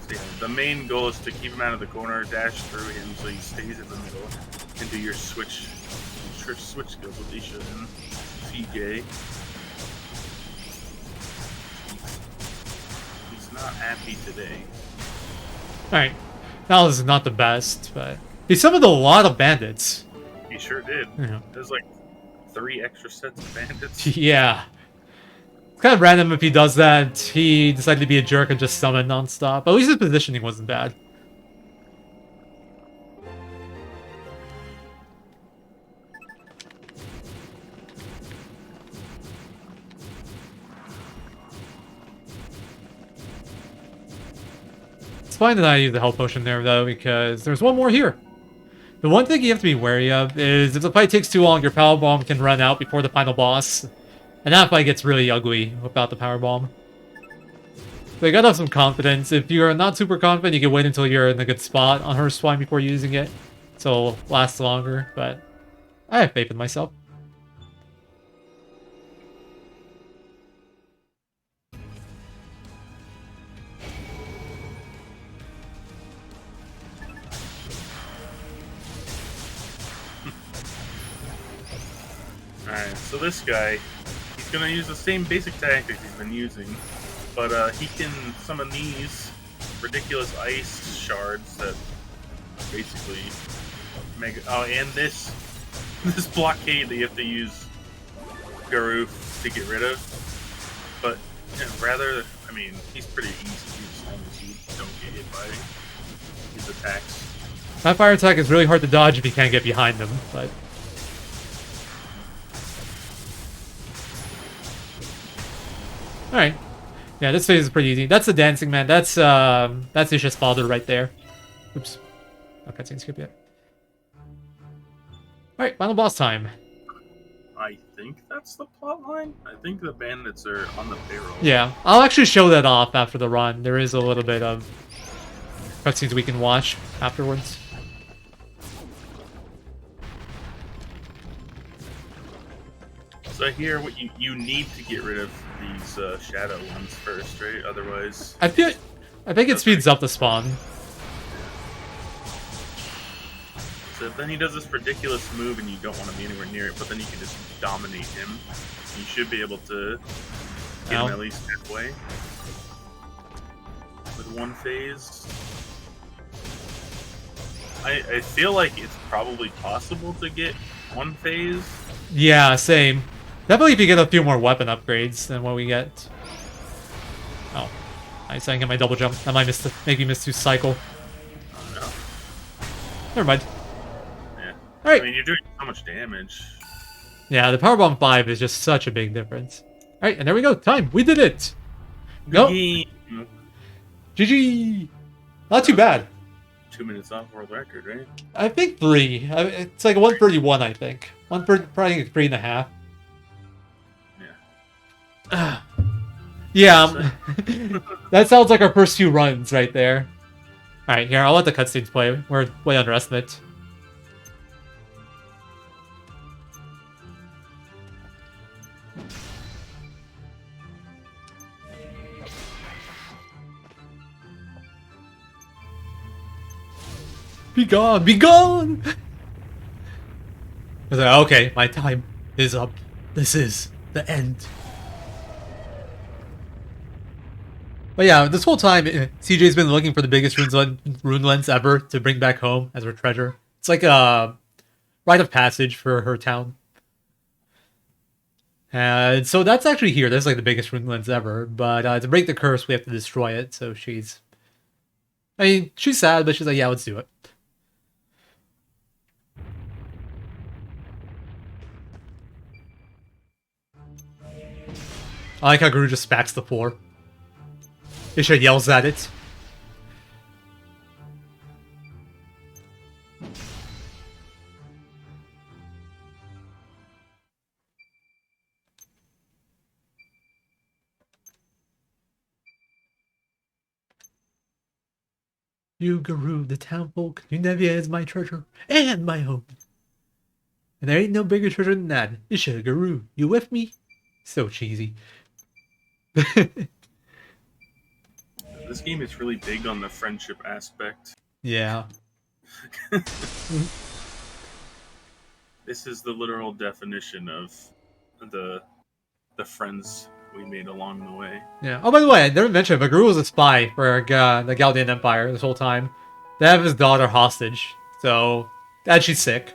So yeah, the main goal is to keep him out of the corner, dash through him so he stays in the middle, and do your switch skills with Isha and TJ. He's not happy today.
Alright. That was not the best, but... He summoned a lot of bandits.
He sure did.
Yeah.
There's like 3 extra sets of bandits.
Yeah. It's kind of random if he does that. He decided to be a jerk and just summon non-stop. But at least his positioning wasn't bad. It's fine that I use the health potion there, though, because there's one more here. The one thing you have to be wary of is if the fight takes too long, your power bomb can run out before the final boss. And that fight gets really ugly without the power bomb. So you gotta have some confidence. If you're not super confident, you can wait until you're in a good spot on her swine before using it. So it'll last longer, but I have faith in myself.
Alright, so this guy, he's gonna use the same basic tactics he's been using, but he can summon these ridiculous ice shards that basically make... Oh, and this blockade that you have to use Garoof to get rid of. But rather, I mean, he's pretty easy to use as long as you don't get hit by his attacks.
That fire attack is really hard to dodge if you can't get behind them, but... Alright. Yeah, this phase is pretty easy. That's the dancing man. That's Isha's father right there. Oops. No cutscene skip yet. Alright, final boss time.
I think that's the plot line. I think the bandits are on the payroll.
Yeah, I'll actually show that off after the run. There is a little bit of cutscenes we can watch afterwards.
So here, what you need to get rid of these shadow ones first, right? Otherwise,
I think it speeds up the spawn.
So then he does this ridiculous move, and you don't want to be anywhere near it. But then you can just dominate him. You should be able to get him at least halfway with one phase. I feel like it's probably possible to get one phase.
Yeah, same. Definitely if you get a few more weapon upgrades than what we get. Oh. Nice, I didn't get my double jump. That might make me miss 2 cycle.
Oh, no.
Never mind.
Yeah.
Alright.
I mean, you're doing so much damage.
Yeah, the Powerbomb 5 is just such a big difference. Alright, and there we go. Time. We did it!
Good
Nope.
game.
GG! Not too bad.
2 minutes off world record, right?
I think 3. It's like 131, I think. Probably like 3.5.
Yeah.
Yeah, that sounds like our first 2 runs right there. Alright, here, I'll let the cutscenes play. We're way underestimate. Be gone! Be gone! I was like, okay, my time is up. This is the end. But yeah, this whole time, CJ's been looking for the biggest rune lens ever to bring back home as her treasure. It's like a rite of passage for her town. And so that's actually here. That's like the biggest rune lens ever. But to break the curse, we have to destroy it. So she's... I mean, she's sad, but she's like, yeah, let's do it. I like how Guru just smacks the floor. Isha yells at it. You, Guru, the town folk, Unevia is my treasure and my home. And there ain't no bigger treasure than that. Isha, Guru, you with me? So cheesy.
This game is really big on the friendship aspect.
Yeah.
This is the literal definition of the friends we made along the way.
Yeah. Oh, by the way, I never mentioned, but Guru was a spy for the Galdian Empire this whole time. They have his daughter hostage, so... And she's sick.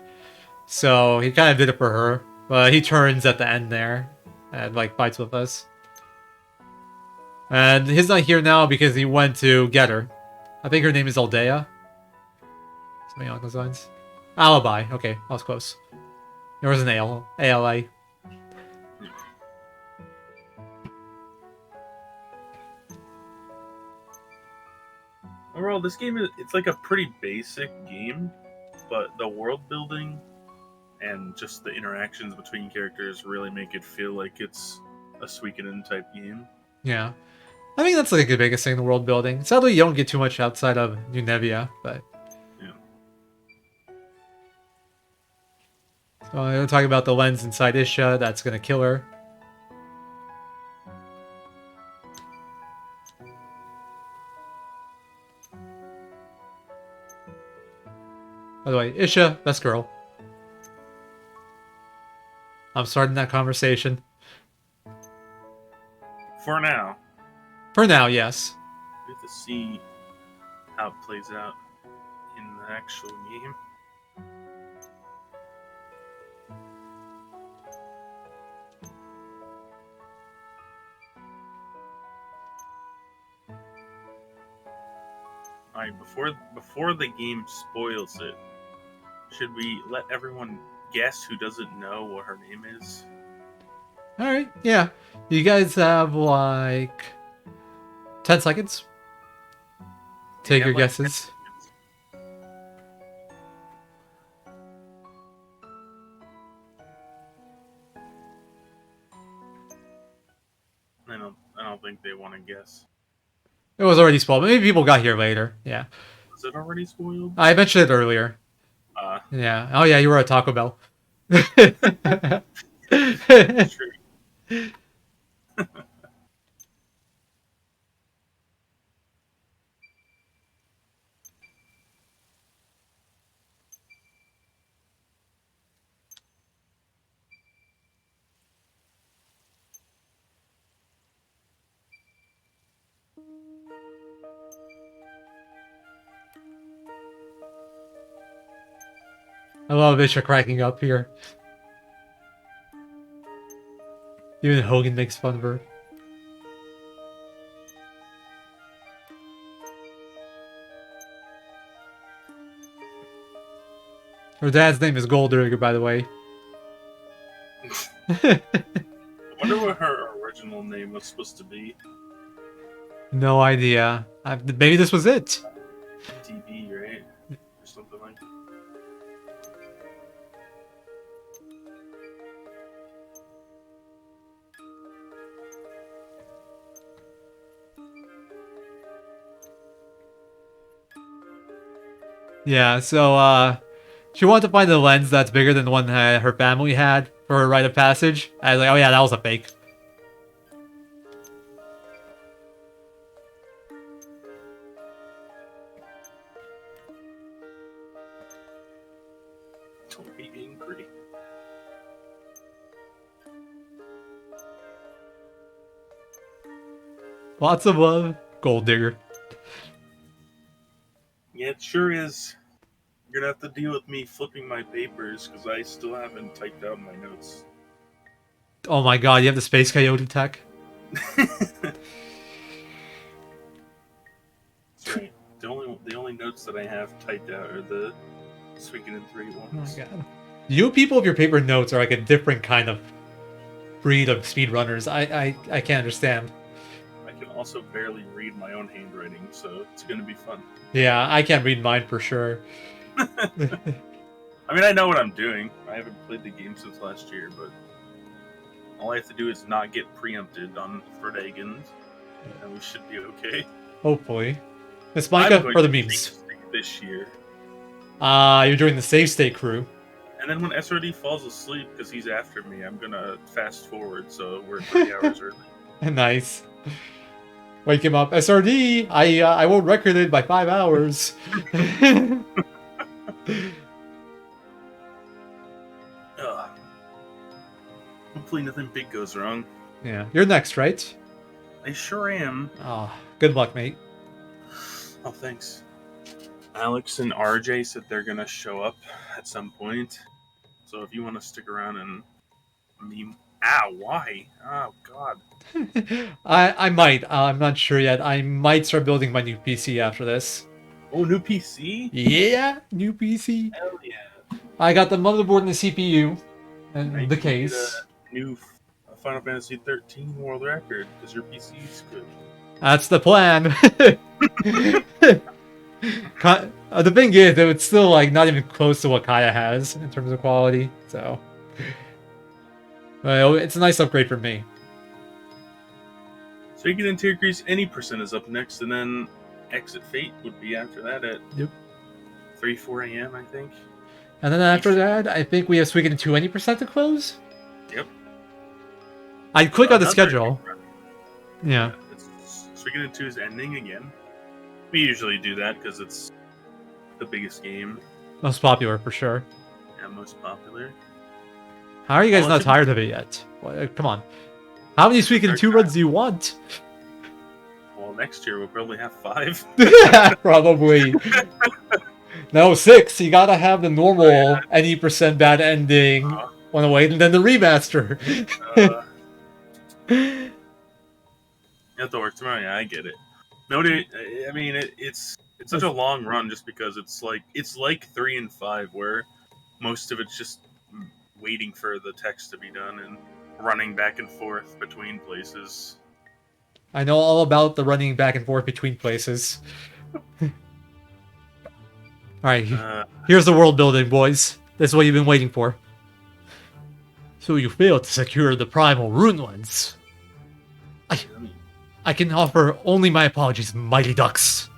So he kind of did it for her. But he turns at the end there and, like, fights with us. And he's not here now because he went to get her. I think her name is Aldea. Something along those lines. Alibi. Okay, I was close. There was an ALA.
Overall, this game it's like a pretty basic game, but the world building and just the interactions between characters really make it feel like it's a Suikothon type game.
Yeah. I think that's like the biggest thing in the world building. Sadly, you don't get too much outside of Unevia, but...
Yeah.
So I'm going to talk about the lens inside Isha that's going to kill her. By the way, Isha, best girl. I'm starting that conversation.
For now.
For now, yes.
We have to see how it plays out in the actual game. Alright, before the game spoils it, should we let everyone guess who doesn't know what her name is?
Alright, yeah. You guys have like 10 seconds. Take your guesses.
I don't think they want to guess.
It was already spoiled. Maybe people got here later. Yeah.
Was it already spoiled?
I mentioned it earlier. Yeah. Oh yeah, you were at Taco Bell.
It's true.
I love Isha cracking up here. Even Hogan makes fun of her. Her dad's name is Goldrigger, by the way.
I wonder what her original name was supposed to be.
No idea. Maybe this was it.
DB, right? Or something like that.
Yeah, so, she wanted to find a lens that's bigger than the one that her family had for her rite of passage. I was like, oh yeah, that was a fake.
Don't be angry.
Lots of love, Gold Digger.
Yeah, it sure is. You're gonna have to deal with me flipping my papers because I still haven't typed out my notes.
Oh my god, you have the Space Coyote tech?
Sorry, the only notes that I have typed out are the Suikothon 3
Oh my
ones.
god. You people with your paper notes are like a different kind of breed of speedrunners. I can't understand.
I can also barely read my own handwriting, so it's gonna be fun.
Yeah, I can't read mine for sure.
I mean, I know what I'm doing. I haven't played the game since last year, but all I have to do is not get preempted on Verdagen, and we should be okay.
Hopefully. Miss
I'm
Micah
going
for the
to
memes.
save state this year.
You're doing the save state crew.
And then when SRD falls asleep because he's after me, I'm gonna fast forward so we're 3 hours early.
Nice. Wake him up. SRD! I won't record it by 5 hours.
Ugh. Hopefully nothing big goes wrong.
Yeah. You're next, right?
I sure am.
Oh, good luck, mate.
Oh, thanks. Alex and RJ said they're gonna show up at some point. So if you want to stick around and meme... Ow, why? Oh, God.
I might. I'm not sure yet. I might start building my new PC after this.
Oh, new PC?
Yeah, new PC.
Hell yeah.
I got the motherboard and the CPU and
Now you
the
can get
case.
a new Final Fantasy 13 world record because your PC is good.
That's the plan. The thing is, though, it's still like not even close to what Kaya has in terms of quality. So, well, it's a nice upgrade for me.
So you get into increase any percent is up next, and then Exit Fate would be after that at 4 a.m. I think.
And then after that, I think we have Suikothon 2 20% to close.
Yep.
I'd click on the
Another
schedule.
run.
Yeah.
Suikothon 2 is ending again. We usually do that because it's the biggest game
Most popular for sure.
and most popular.
How are you guys
Well,
not
it's a-
tired of it yet? Well, come on. How many Suikothon 2 runs do you want?
Well, next year we'll probably have 5.
Probably. No, 6. You gotta have the normal any percent bad ending
Uh,
on the way, and then the remaster.
You have to work tomorrow. Yeah, I get it. No, I mean it's such a long run just because it's like 3 and 5 where most of it's just waiting for the text to be done and running back and forth between places.
I know all about the running back and forth between places. Alright, here's the world building, boys. This is what you've been waiting for. So you failed to secure the primal rune lens. I can offer only my apologies, Mighty Ducks.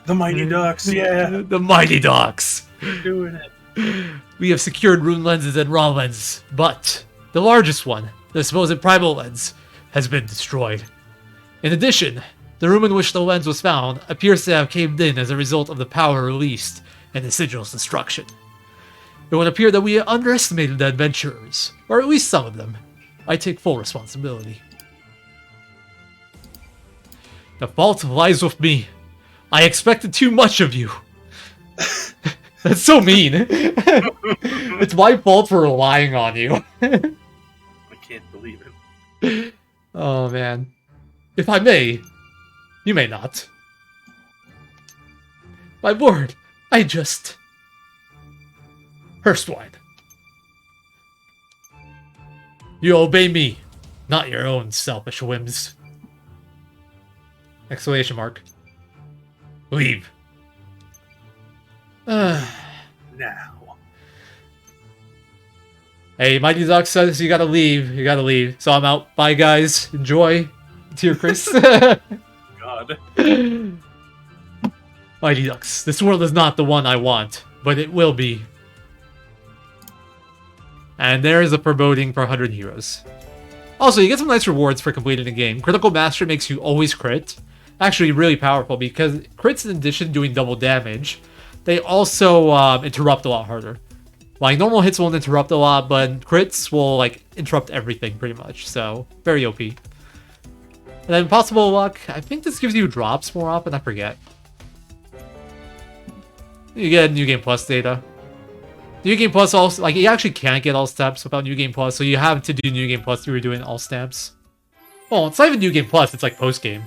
The Mighty Ducks, yeah,
The Mighty Ducks.
we're doing it.
We have secured rune lenses and raw lens, but the largest one, the supposed primal lens, has been destroyed. In addition, the room in which the lens was found appears to have caved in as a result of the power released and the sigil's destruction. It would appear that we underestimated the adventurers, or at least some of them. I take full responsibility. The fault lies with me. I expected too much of you. That's so mean. It's my fault for relying on you.
I can't believe it.
Oh, man. If I may, you may not. My word, I just... Hurstwine. You obey me, not your own selfish whims. Exclamation mark. Leave.
Now.
Hey, Mighty Duck says you gotta leave. You gotta leave. So I'm out. Bye, guys. Enjoy. Dear Chris.
God.
Mighty Ducks, this world is not the one I want, but it will be. And there is a foreboding for 100 heroes. Also, you get some nice rewards for completing the game. Critical Master makes you always crit. Actually, really powerful because crits, in addition to doing double damage, they also interrupt a lot harder. Like, normal hits won't interrupt a lot, but crits will, like, interrupt everything pretty much. So, very OP. And then Possible Luck, I think this gives you drops more often, I forget. You get New Game Plus data. New Game Plus also, like, you actually can't get all steps without New Game Plus, so you have to do New Game Plus if you were doing all steps. Well, it's not even New Game Plus, it's like post-game.